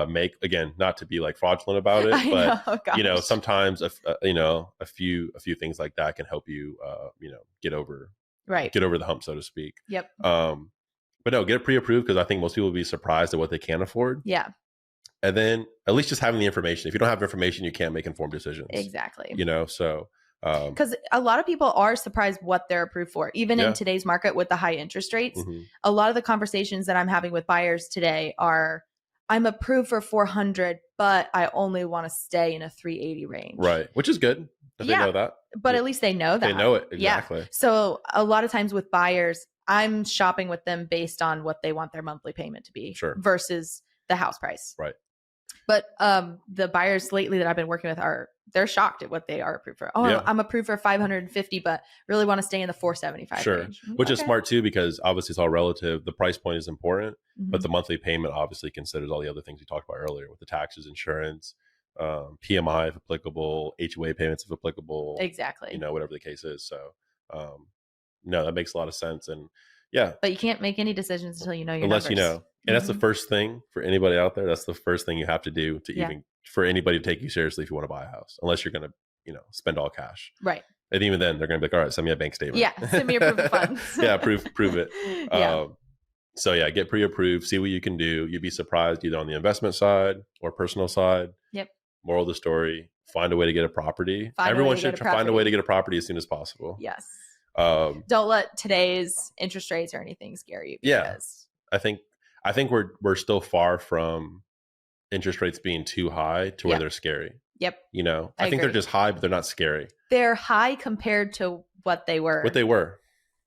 make. Again, not to be fraudulent about it, I but know, sometimes a few things like that can help you get over Right. get over the hump, so to speak. Yep. But no, get it pre-approved, because I think most people will be surprised at what they can afford. Yeah. And then at least just having the information. If you don't have information, you can't make informed decisions. Exactly. So because a lot of people are surprised what they're approved for, even in today's market with the high interest rates. A lot of the conversations that I'm having with buyers today are, I'm approved for 400, but I only want to stay in a 380 range. Right. Which is good if they know that. But at least they know that. They know it. Exactly. Yeah. So a lot of times with buyers, I'm shopping with them based on what they want their monthly payment to be versus the house price. Right. But the buyers lately that I've been working with they're shocked at what they are approved for. I'm approved for 550, but really want to stay in the 475 range. Which is smart too, because obviously it's all relative. The price point is important, but the monthly payment obviously considers all the other things we talked about earlier with the taxes, insurance, PMI if applicable, HOA payments if applicable. Exactly. Whatever the case is. So no, that makes a lot of sense. And but you can't make any decisions until you know your unless numbers. you know. And that's the first thing for anybody out there. That's the first thing you have to do to even for anybody to take you seriously if you want to buy a house, unless you're going to, spend all cash. Right. And even then they're going to be like, all right, send me a bank statement. Yeah. Send me a proof of funds. prove it. So get pre-approved, see what you can do. You'd be surprised either on the investment side or personal side. Yep. Moral of the story, find a way to get a property. Everyone should find a way to get a property as soon as possible. Yes. Don't let today's interest rates or anything scare you. Because I think we're still far from interest rates being too high to where they're scary. Yep. I think they're just high, but they're not scary. They're high compared to what they were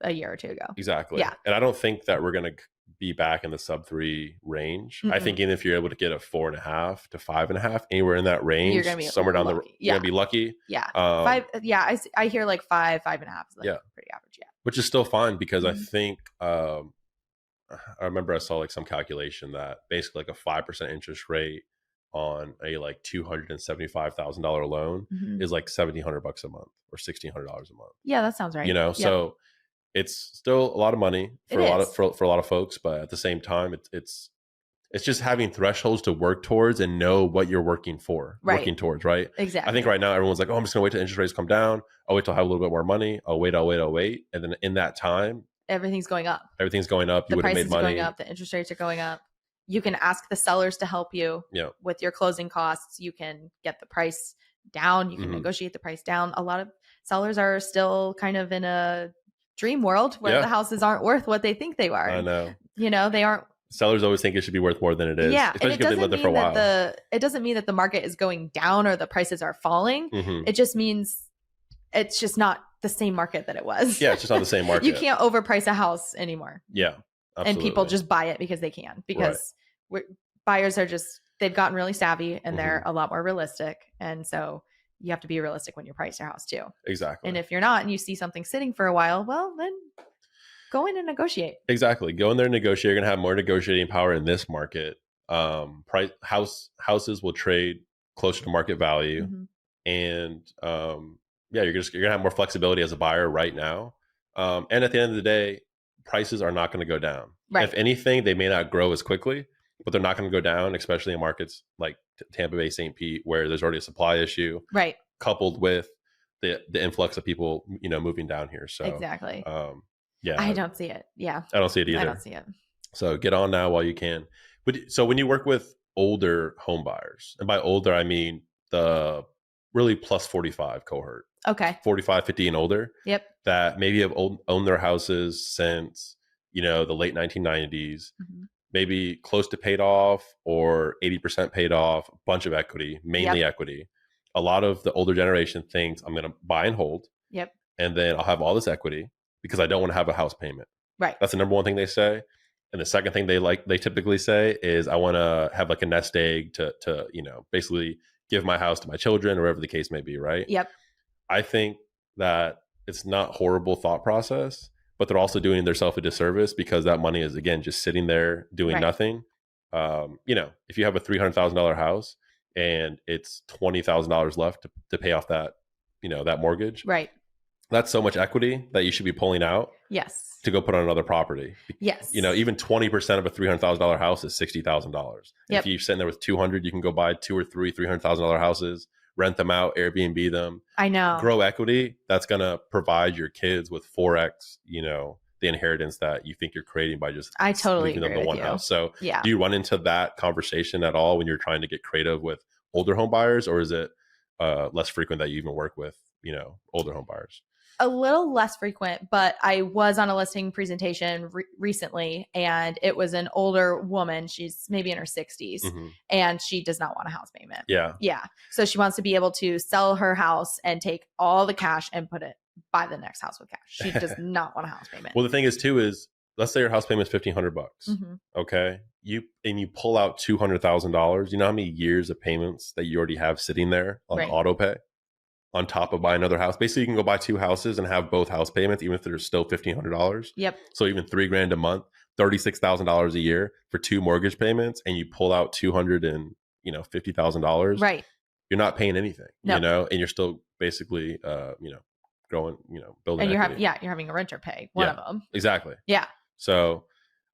a year or two ago. Exactly. Yeah. And I don't think that we're going to be back in the sub 3 range. I think even if you're able to get a 4.5 to 5.5, anywhere in that range, you're gonna be somewhere down lucky. You're going to be lucky. Yeah. 5. Yeah. I hear like 5.5 is like pretty average. Yeah. Which is still fine because I think, I remember I saw like some calculation that basically like a 5% interest rate on a like $275,000 loan is like $1,700 a month or $1,600 a month. Yeah, that sounds right. So it's still a lot of money for a lot of folks, but at the same time, it's just having thresholds to work towards and know what you're working towards, right? Exactly. I think right now everyone's like, oh, I'm just gonna wait till interest rates come down. I'll wait till I have a little bit more money. I'll wait. And then in that time, everything's going up. You would have made money. The prices are going up. The interest rates are going up. You can ask the sellers to help you with your closing costs. You can get the price down. You can negotiate the price down. A lot of sellers are still kind of in a dream world where the houses aren't worth what they think they are. I know. They aren't. Sellers always think it should be worth more than it is. Yeah, especially because they lived there for a while. It doesn't mean that the market is going down or the prices are falling. It just means it's just not the same market that it was. Yeah, it's just not the same market. You can't overprice a house anymore. Yeah, absolutely. And people just buy it because they can. Because buyers are they've gotten really savvy and they're a lot more realistic. And so you have to be realistic when you price your house too. Exactly. And if you're not and you see something sitting for a while, well, then go in and negotiate. Exactly. Go in there and negotiate. You're going to have more negotiating power in this market. Houses will trade closer to market value. And you're going to have more flexibility as a buyer right now. And at the end of the day, prices are not going to go down. Right. If anything, they may not grow as quickly, but they're not going to go down, especially in markets like Tampa Bay, St. Pete, where there's already a supply issue. Right. Coupled with the influx of people, moving down here. So exactly. Yeah. I don't see it. Yeah. I don't see it either. I don't see it. So get on now while you can. But so when you work with older home buyers, and by older, I mean the really plus 45 cohort. Okay. 45, 50 and older. Yep. That maybe have owned their houses since, the late 1990s, maybe close to paid off or 80% paid off, a bunch of equity, mainly equity. A lot of the older generation thinks I'm going to buy and hold. Yep. And then I'll have all this equity because I don't want to have a house payment. Right. That's the number one thing they say. And the second thing they typically say is I want to have like a nest egg to basically give my house to my children or whatever the case may be. Right. Yep. I think that it's not horrible thought process, but they're also doing themselves a disservice because that money is, again, just sitting there doing nothing. If you have a $300,000 house and it's $20,000 left to pay off that, that mortgage. Right. That's so much equity that you should be pulling out. Yes. To go put on another property. Yes. Even 20% of a $300,000 house is $60,000. Yep. If you're sitting there with 200, you can go buy 2 or 3 $300,000 houses rent them out, Airbnb them, I know. grow equity. That's going to provide your kids with 4x, the inheritance that you think you're creating by just I totally leaving them agree the with one you. house. So Yeah. do you run into that conversation at all when you're trying to get creative with older home buyers, or is it less frequent that you even work with, older home buyers? A little less frequent, but I was on a listing presentation recently, and it was an older woman. She's maybe in her 60s, and she does not want a house payment. Yeah. Yeah. So she wants to be able to sell her house and take all the cash and buy the next house with cash. She does not want a house payment. Well, the thing is too is, let's say your house payment is $1,500. Okay. You pull out $200,000. You know how many years of payments that you already have sitting there on auto pay on top of buying another house? Basically, you can go buy 2 houses and have both house payments, even if they're still $1,500. Yep. So even $3,000 a month, $36,000 a year for 2 mortgage payments, and you pull out $250,000. Right. You're not paying anything, No. and you're still basically, growing, building. And you're equity. having a renter pay one of them. Exactly. Yeah. So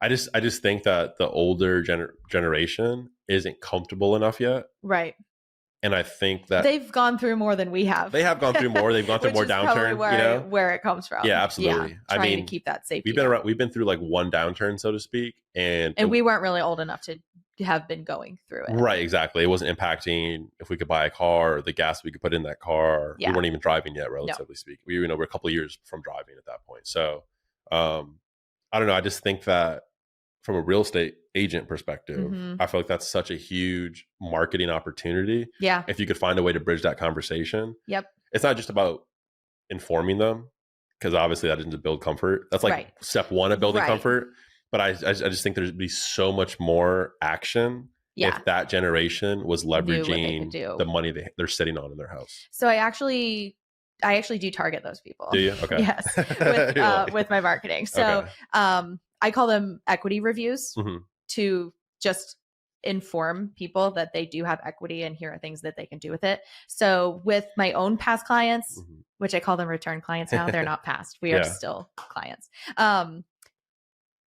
I just think that the older generation isn't comfortable enough yet. Right. And I think that they've gone through more than we have. They have gone through more. They've gone through more downturn. Where it comes from. Yeah, absolutely. Yeah, trying to keep that safety. We've been through like one downturn, so to speak, and we weren't really old enough to have been going through it. Right, exactly. It wasn't impacting if we could buy a car, or the gas we could put in that car. Yeah. We weren't even driving yet, relatively speaking. We're a couple of years from driving at that point. So I don't know. I just think that from a real estate agent perspective, I feel like that's such a huge marketing opportunity. Yeah. If you could find a way to bridge that conversation. Yep. It's not just about informing them, because obviously that doesn't build comfort. That's like step one of building comfort. But I just think there'd be so much more action if that generation was leveraging the money they're sitting on in their house. So I actually do target those people. Do you? Okay. Yes. With my marketing. So I call them equity reviews to just inform people that they do have equity and here are things that they can do with it. So with my own past clients, which I call them return clients now, they're not past. We are still clients.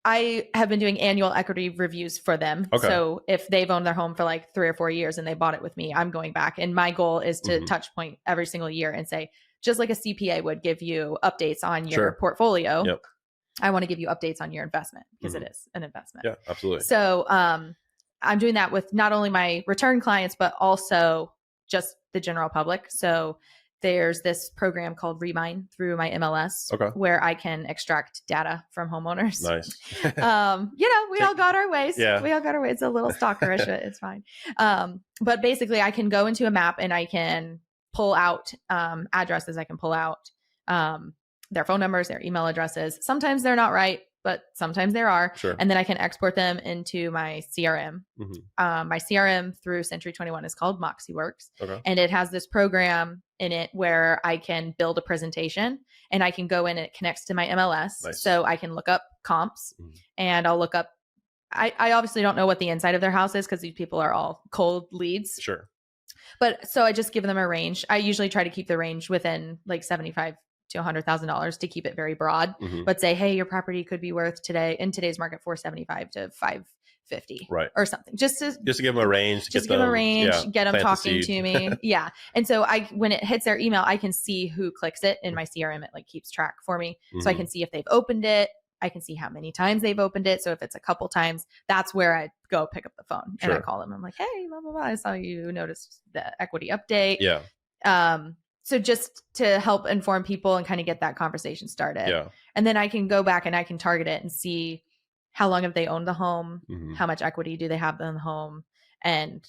I have been doing annual equity reviews for them. Okay. So if they've owned their home for like 3 or 4 years and they bought it with me, I'm going back. And my goal is to touch point every single year and say, just like a CPA would give you updates on your portfolio, I want to give you updates on your investment, because it is an investment. Yeah, absolutely. So I'm doing that with not only my return clients, but also just the general public. So there's this program called Remine through my MLS where I can extract data from homeowners. Nice. We all got our ways. Yeah. We all got our ways. It's a little stalkerish, but it's fine. But basically I can go into a map and I can pull out addresses. I can pull out their phone numbers, their email addresses. Sometimes they're not right, but sometimes there are. Sure. And then I can export them into my CRM. My CRM through Century 21 is called MoxieWorks. Okay. And it has this program in it where I can build a presentation and I can go in and it connects to my MLS. Nice. So I can look up comps and I'll look up. I obviously don't know what the inside of their house is because these people are all cold leads. Sure. But so I just give them a range. I usually try to keep the range within like $75,000 to $100,000 to keep it very broad, but say, hey, your property could be worth in today's market, $475,000 to $550,000 or something. Just to give them a range, get them talking to me. Yeah. And so when it hits their email, I can see who clicks it in my CRM. It like keeps track for me. So I can see if they've opened it. I can see how many times they've opened it. So if it's a couple times, that's where I go pick up the phone and I call them. I'm like, hey, blah, blah, blah. I saw you noticed the equity update. Yeah. So just to help inform people and kind of get that conversation started. Yeah. And then I can go back and I can target it and see how long have they owned the home, how much equity do they have in the home, and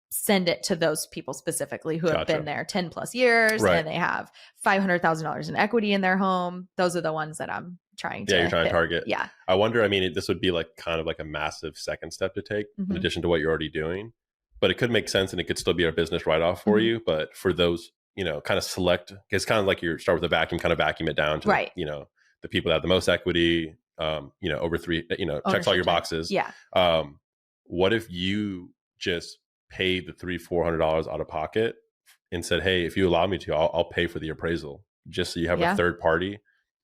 send it to those people specifically who have been there 10 plus years and they have $500,000 in equity in their home. Those are the ones that I'm trying to you're trying to target. Yeah. I wonder, this would be like kind of like a massive second step to take in addition to what you're already doing, but it could make sense and it could still be a business write-off for you. But for those, kind of select, it's kind of like you start with a vacuum, kind of vacuum it down to, the people that have the most equity, over 3, checks all your boxes. Yeah. What if you just paid the $300-$400 out of pocket and said, hey, if you allow me to, I'll pay for the appraisal, just so you have a third party,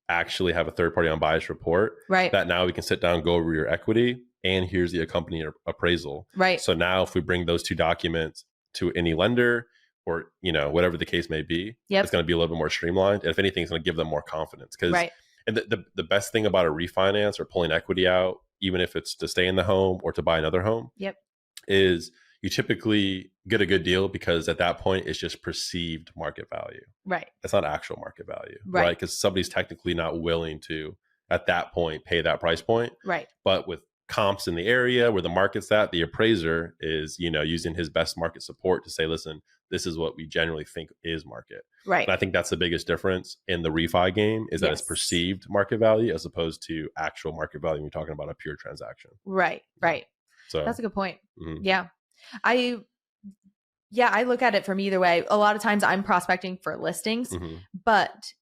actually have a third party unbiased report. Right. That now we can sit down, go over your equity, and here's the accompanying appraisal. Right. So now if we bring those 2 documents to any lender, or, whatever the case may be, Yep. it's going to be a little bit more streamlined. And if anything, it's going to give them more confidence. Because Right. and the best thing about a refinance or pulling equity out, even if it's to stay in the home or to buy another home, Yep. is you typically get a good deal because at that point it's just perceived market value. Right. It's not actual market value, Right. right? Because somebody's technically not willing to, at that point, pay that price point. Right. But with comps in the area where the market's at, the appraiser is, using his best market support to say, listen, this is what we generally think is market. Right. And I think that's the biggest difference in the refi game is that it's perceived market value as opposed to actual market value when you're talking about a pure transaction. Right. Right. So that's a good point. Yeah. I look at it from either way. A lot of times I'm prospecting for listings, but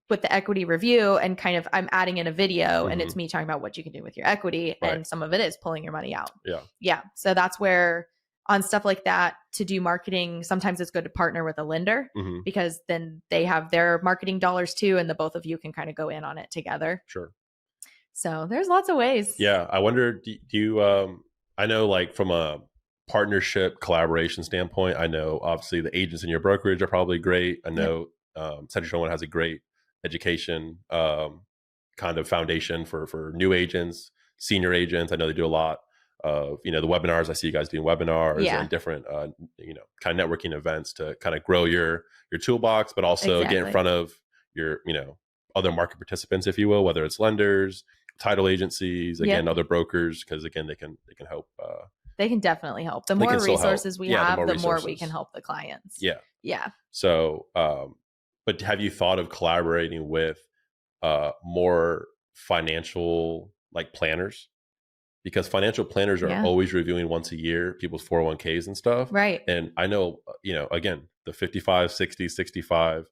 with the equity review and kind of I'm adding in a video and it's me talking about what you can do with your equity. Right. And some of it is pulling your money out. Yeah. Yeah. So that's where on stuff like that to do marketing, sometimes it's good to partner with a lender because then they have their marketing dollars too. And the both of you can kind of go in on it together. Sure. So there's lots of ways. Yeah. I wonder, do you, I know like from a partnership collaboration standpoint, I know obviously the agents in your brokerage are probably great. I know Century 21 has a great education kind of foundation for new agents, senior agents. I know they do a lot of, the webinars. I see you guys doing webinars and different, kind of networking events to kind of grow your toolbox, but also get in front of your, other market participants, if you will, whether it's lenders, title agencies, again, other brokers, because again, they can help. They can definitely help. The more resources we have, the more we can help the clients. Yeah. Yeah. So, but have you thought of collaborating with more financial like planners? Because financial planners are always reviewing once a year people's 401ks and stuff. Right. And I know, again, the 55, 60, 65,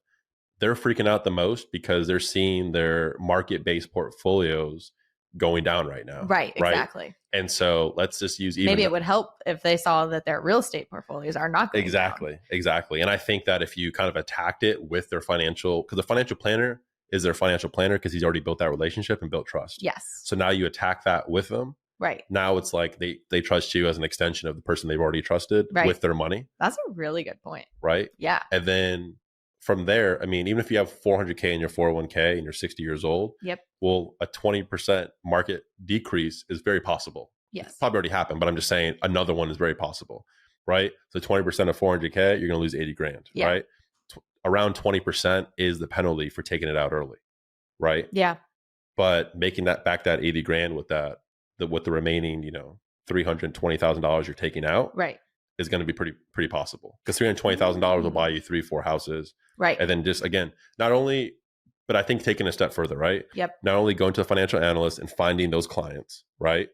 they're freaking out the most because they're seeing their market-based portfolios going down right now. Right, exactly. And so let's just use maybe it would help if they saw that their real estate portfolios are not going down. Exactly. And I think that if you kind of attacked it with their financial, because the financial planner is their financial planner because he's already built that relationship and built trust. Yes. So now you attack that with them. Right. Now it's like they trust you as an extension of the person they've already trusted with their money. That's a really good point. Right. Yeah. And then from there, I mean, even if you have 400K in your 401k and you're 60 years old, well, a 20% market decrease is very possible. Yes. It's probably already happened, but I'm just saying another one is very possible, right? So 20% of 400K, you're going to lose 80 grand, right? Around 20% is the penalty for taking it out early, right? Yeah. But making that back that 80 grand with with the remaining, $320,000 you're taking out, right, is going to be pretty possible because $320,000 will buy you 3-4 houses. Right. And then just, again, not only, but I think taking a step further, right? Yep. Not only going to a financial analyst and finding those clients, right?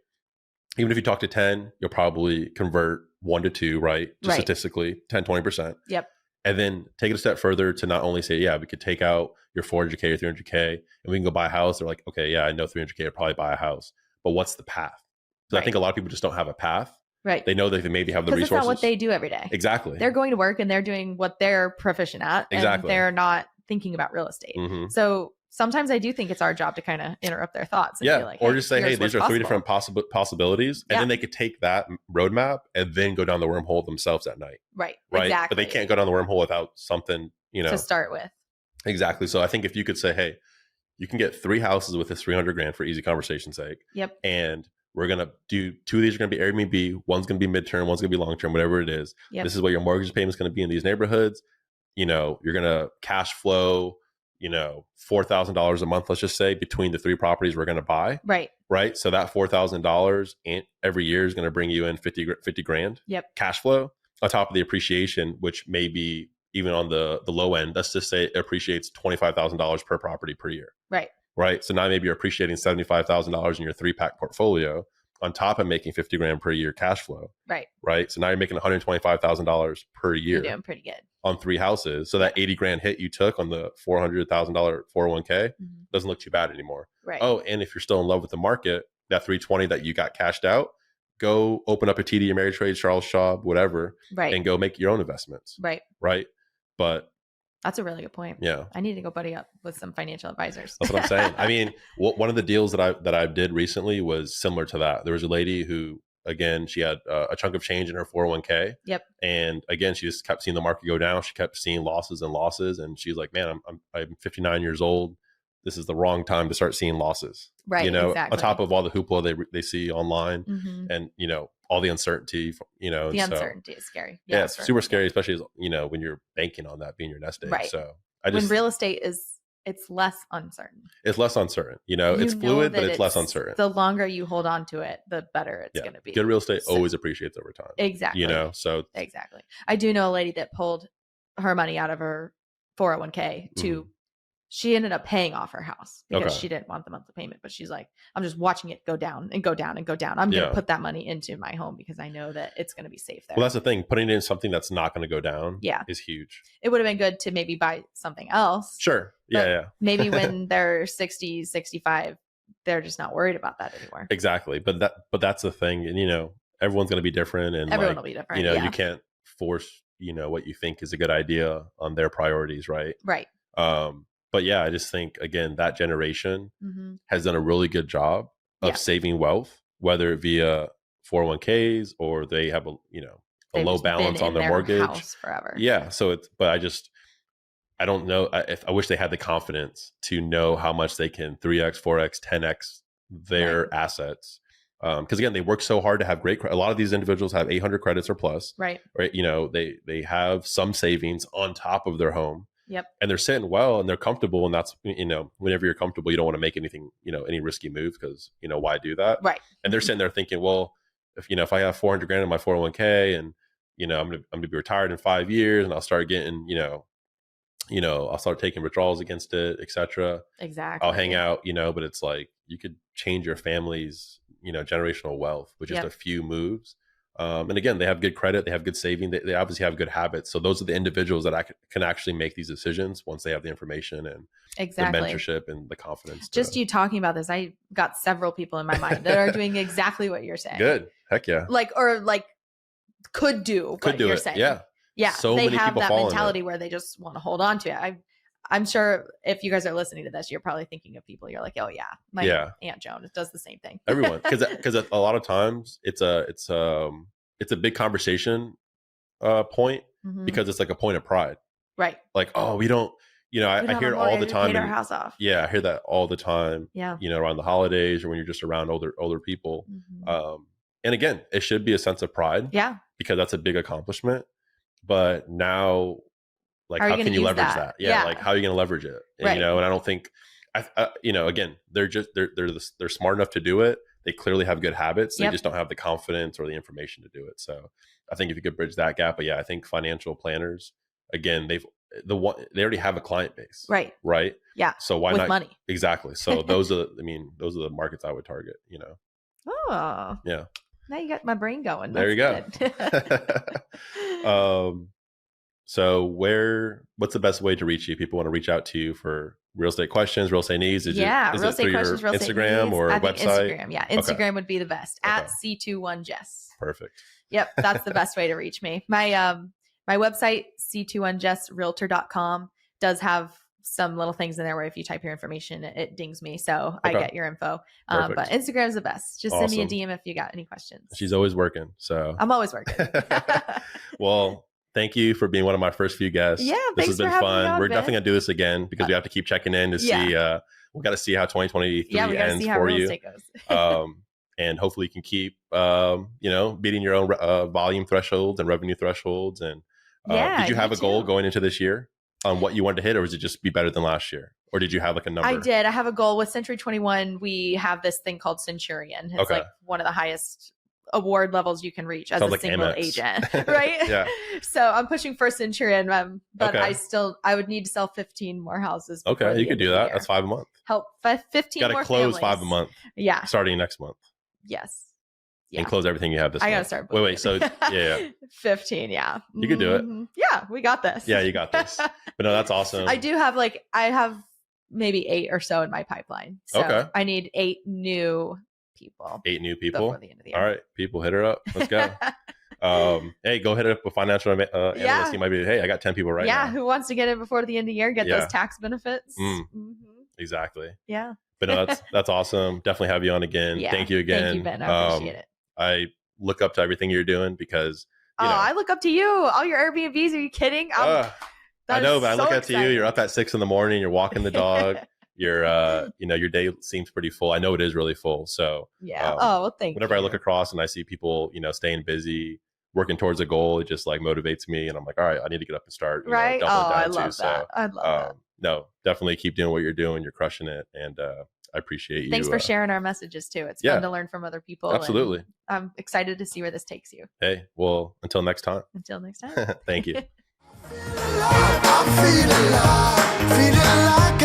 Even if you talk to 10, you'll probably convert 1 to 2, right? Just statistically, 10, 20%. Yep. And then take it a step further to not only say, yeah, we could take out your 400K or 300K and we can go buy a house. They're like, okay, yeah, I know 300K will probably buy a house, but what's the path? So I think a lot of people just don't have a path. Right. They know that they maybe have the resources. That's not what they do every day. Exactly. They're going to work and they're doing what they're proficient at. Exactly. And they're not thinking about real estate. So sometimes I do think it's our job to kind of interrupt their thoughts. And be like, or just say, hey, these are 3 different possibilities. And then they could take that roadmap and then go down the wormhole themselves at night. Right. Exactly. But they can't go down the wormhole without something, to start with. Exactly. So I think if you could say, hey, you can get 3 houses with this 300 grand for easy conversation's sake. Yep. And we're going to do 2 of these are going to be Airbnb. One's going to be midterm. One's going to be long-term, whatever it is. Yep. This is what your mortgage payment is going to be in these neighborhoods. You're going to cash flow, $4,000 a month, let's just say, between the 3 properties we're going to buy. Right. Right. So that $4,000 every year is going to bring you in 50 grand cash flow on top of the appreciation, which may be even on the low end. Let's just say it appreciates $25,000 per property per year. Right. Right. So now maybe you're appreciating $75,000 in your 3-pack portfolio on top of making 50 grand per year cash flow. Right. Right. So now you're making $125,000 per year. You're doing pretty good. On 3 houses. So that 80 grand hit you took on the $400,000 401k doesn't look too bad anymore. Right. Oh, and if you're still in love with the market, that 320 that you got cashed out, go open up a TD Ameritrade, Charles Schwab, whatever, and go make your own investments. Right. Right. But that's a really good point. Yeah. I need to go buddy up with some financial advisors. That's what I'm saying. I mean, one of the deals that I did recently was similar to that. There was a lady who again, she had a chunk of change in her 401k. Yep. And again, she just kept seeing the market go down. She kept seeing losses and losses. And she's like, man, I'm 59 years old. This is the wrong time to start seeing losses. Right. You know, exactly. on top of all the hoopla they see online and, you know, all the uncertainty, you know. The uncertainty is scary. Yeah, it's super scary, especially, you know, when you're banking on that being your nest egg. Right. So when real estate it's less uncertain. It's less uncertain. You know, it's fluid, but it's less uncertain. The longer you hold on to it, the better it's going to be. Good real estate always appreciates over time. Exactly. You know, so. Exactly. I do know a lady that pulled her money out of her 401k to, she ended up paying off her house because she didn't want the monthly payment, but she's like, I'm just watching it go down and go down and go down. I'm going to put that money into my home because I know that it's going to be safe there. Well, that's the thing. Putting it in something that's not going to go down is huge. It would have been good to maybe buy something else. Sure. Yeah. Maybe when they're 60, 65, they're just not worried about that anymore. Exactly. But that's the thing. And, you know, everyone's going to be different. And everyone will be different. You know, you can't force, you know, what you think is a good idea on their priorities. Right. Right. But yeah, I just think, again, that generation has done a really good job of saving wealth, whether via 401ks or they have a low balance on their mortgage. House forever. Yeah. So I don't know. I wish they had the confidence to know how much they can 3x, 4x, 10x their assets. Because again, they work so hard to have a lot of these individuals have 800 credits or plus. Right. You know, they have some savings on top of their home. Yep. And they're sitting well and they're comfortable. And that's, you know, whenever you're comfortable, you don't want to make anything, you know, any risky move because, you know, why do that? Right. And they're sitting there thinking, well, if I have 400 grand in my 401k and, you know, I'm going to be retired in 5 years and I'll start getting, I'll start taking withdrawals against it, et cetera. Exactly. I'll hang out, you know, but it's like you could change your family's, you know, generational wealth with just a few moves. And again, they have good credit, they have good saving, they obviously have good habits. So those are the individuals that can actually make these decisions once they have the information and the mentorship and the confidence. Just you talking about this, I got several people in my mind that are doing exactly what you're saying. Good. Heck yeah. Could do what you're saying. Yeah. Yeah. So they many have people that fall mentality where they just want to hold on to it. I'm sure if you guys are listening to this, you're probably thinking of people. You're like, oh yeah, my Aunt Joan does the same thing. Everyone, because a lot of times it's a big conversation point because it's like a point of pride, right? Like, oh, we don't, you know, I hear it all the time. Paid our house off. Yeah, I hear that all the time. Yeah, you know, around the holidays or when you're just around older people. And again, it should be a sense of pride. Yeah, because that's a big accomplishment. But now, like, how can you leverage that? Yeah, like how are you going to leverage it? And, right. You know, and I don't think, you know, again, they're smart enough to do it. They clearly have good habits. They just don't have the confidence or the information to do it. So I think if you could bridge that gap, but yeah, I think financial planners, again, they already have a client base, right? Yeah. So why with not money? Exactly. So those are the markets I would target. You know. Oh. Yeah. Now you got my brain going. There you go. So what's the best way to reach you? People want to reach out to you for real estate questions, real estate needs. Is real it estate questions, real estate Instagram needs. or I think website? Instagram. Yeah. Instagram would be the best at C21Jess. Perfect. Yep. That's the best way to reach me. My website, C21JessRealtor.com, does have some little things in there where if you type your information, it dings me. So I get your info. But Instagram is the best. Just send me a DM if you got any questions. She's always working. So I'm always working. Well, thank you for being one of my first few guests. Yeah, this has been fun. We're definitely gonna do this again because we have to keep checking in to see. We got to see how 2023 ends for you. And hopefully you can keep, beating your own volume thresholds and revenue thresholds. And did you have a goal going into this year on what you wanted to hit, or was it just be better than last year? Or did you have like a number? I did. I have a goal with Century 21. We have this thing called Centurion. It's like one of the highest award levels you can reach as a single agent, right? Yeah. So I'm pushing for Centurion, but I would need to sell 15 more houses. Okay, you could do that. That's 5 a month. Help 15 more. Got to close families. 5 a month. Yeah. Starting next month. Yes. Yeah. And close everything you have this month. I got to start. Wait. So yeah. 15. Yeah. You could do it. Yeah, we got this. Yeah, you got this. But no, that's awesome. I do have I have maybe 8 or so in my pipeline. So I need 8 new people. 8 new people before the end of the year. All right, people, hit her up. Let's go. Hey, go hit it up with financial analyst. You might be, hey, I got 10 people right now. Yeah, who wants to get it before the end of the year? Get those tax benefits. Exactly. Yeah. But no, that's awesome. Definitely have you on again. Yeah. Thank you again. Thank you, Ben. I appreciate it. look up to everything you're doing because, you know, I look up to you. All your Airbnbs. Are you kidding? I know, but I look so up to you. You're up at 6 a.m. You're walking the dog. You're, you know, your day seems pretty full. I know it is really full. So yeah. Well, thank you. Whenever I look across and I see people, you know, staying busy, working towards a goal, it just like motivates me. And I'm like, all right, I need to get up and start, right. doubling down I love that. I love that. No, definitely keep doing what you're doing. You're crushing it. And I appreciate you. Thanks for sharing our messages too. It's fun to learn from other people. Absolutely. I'm excited to see where this takes you. Hey, well, until next time. Thank you. I'm feeling like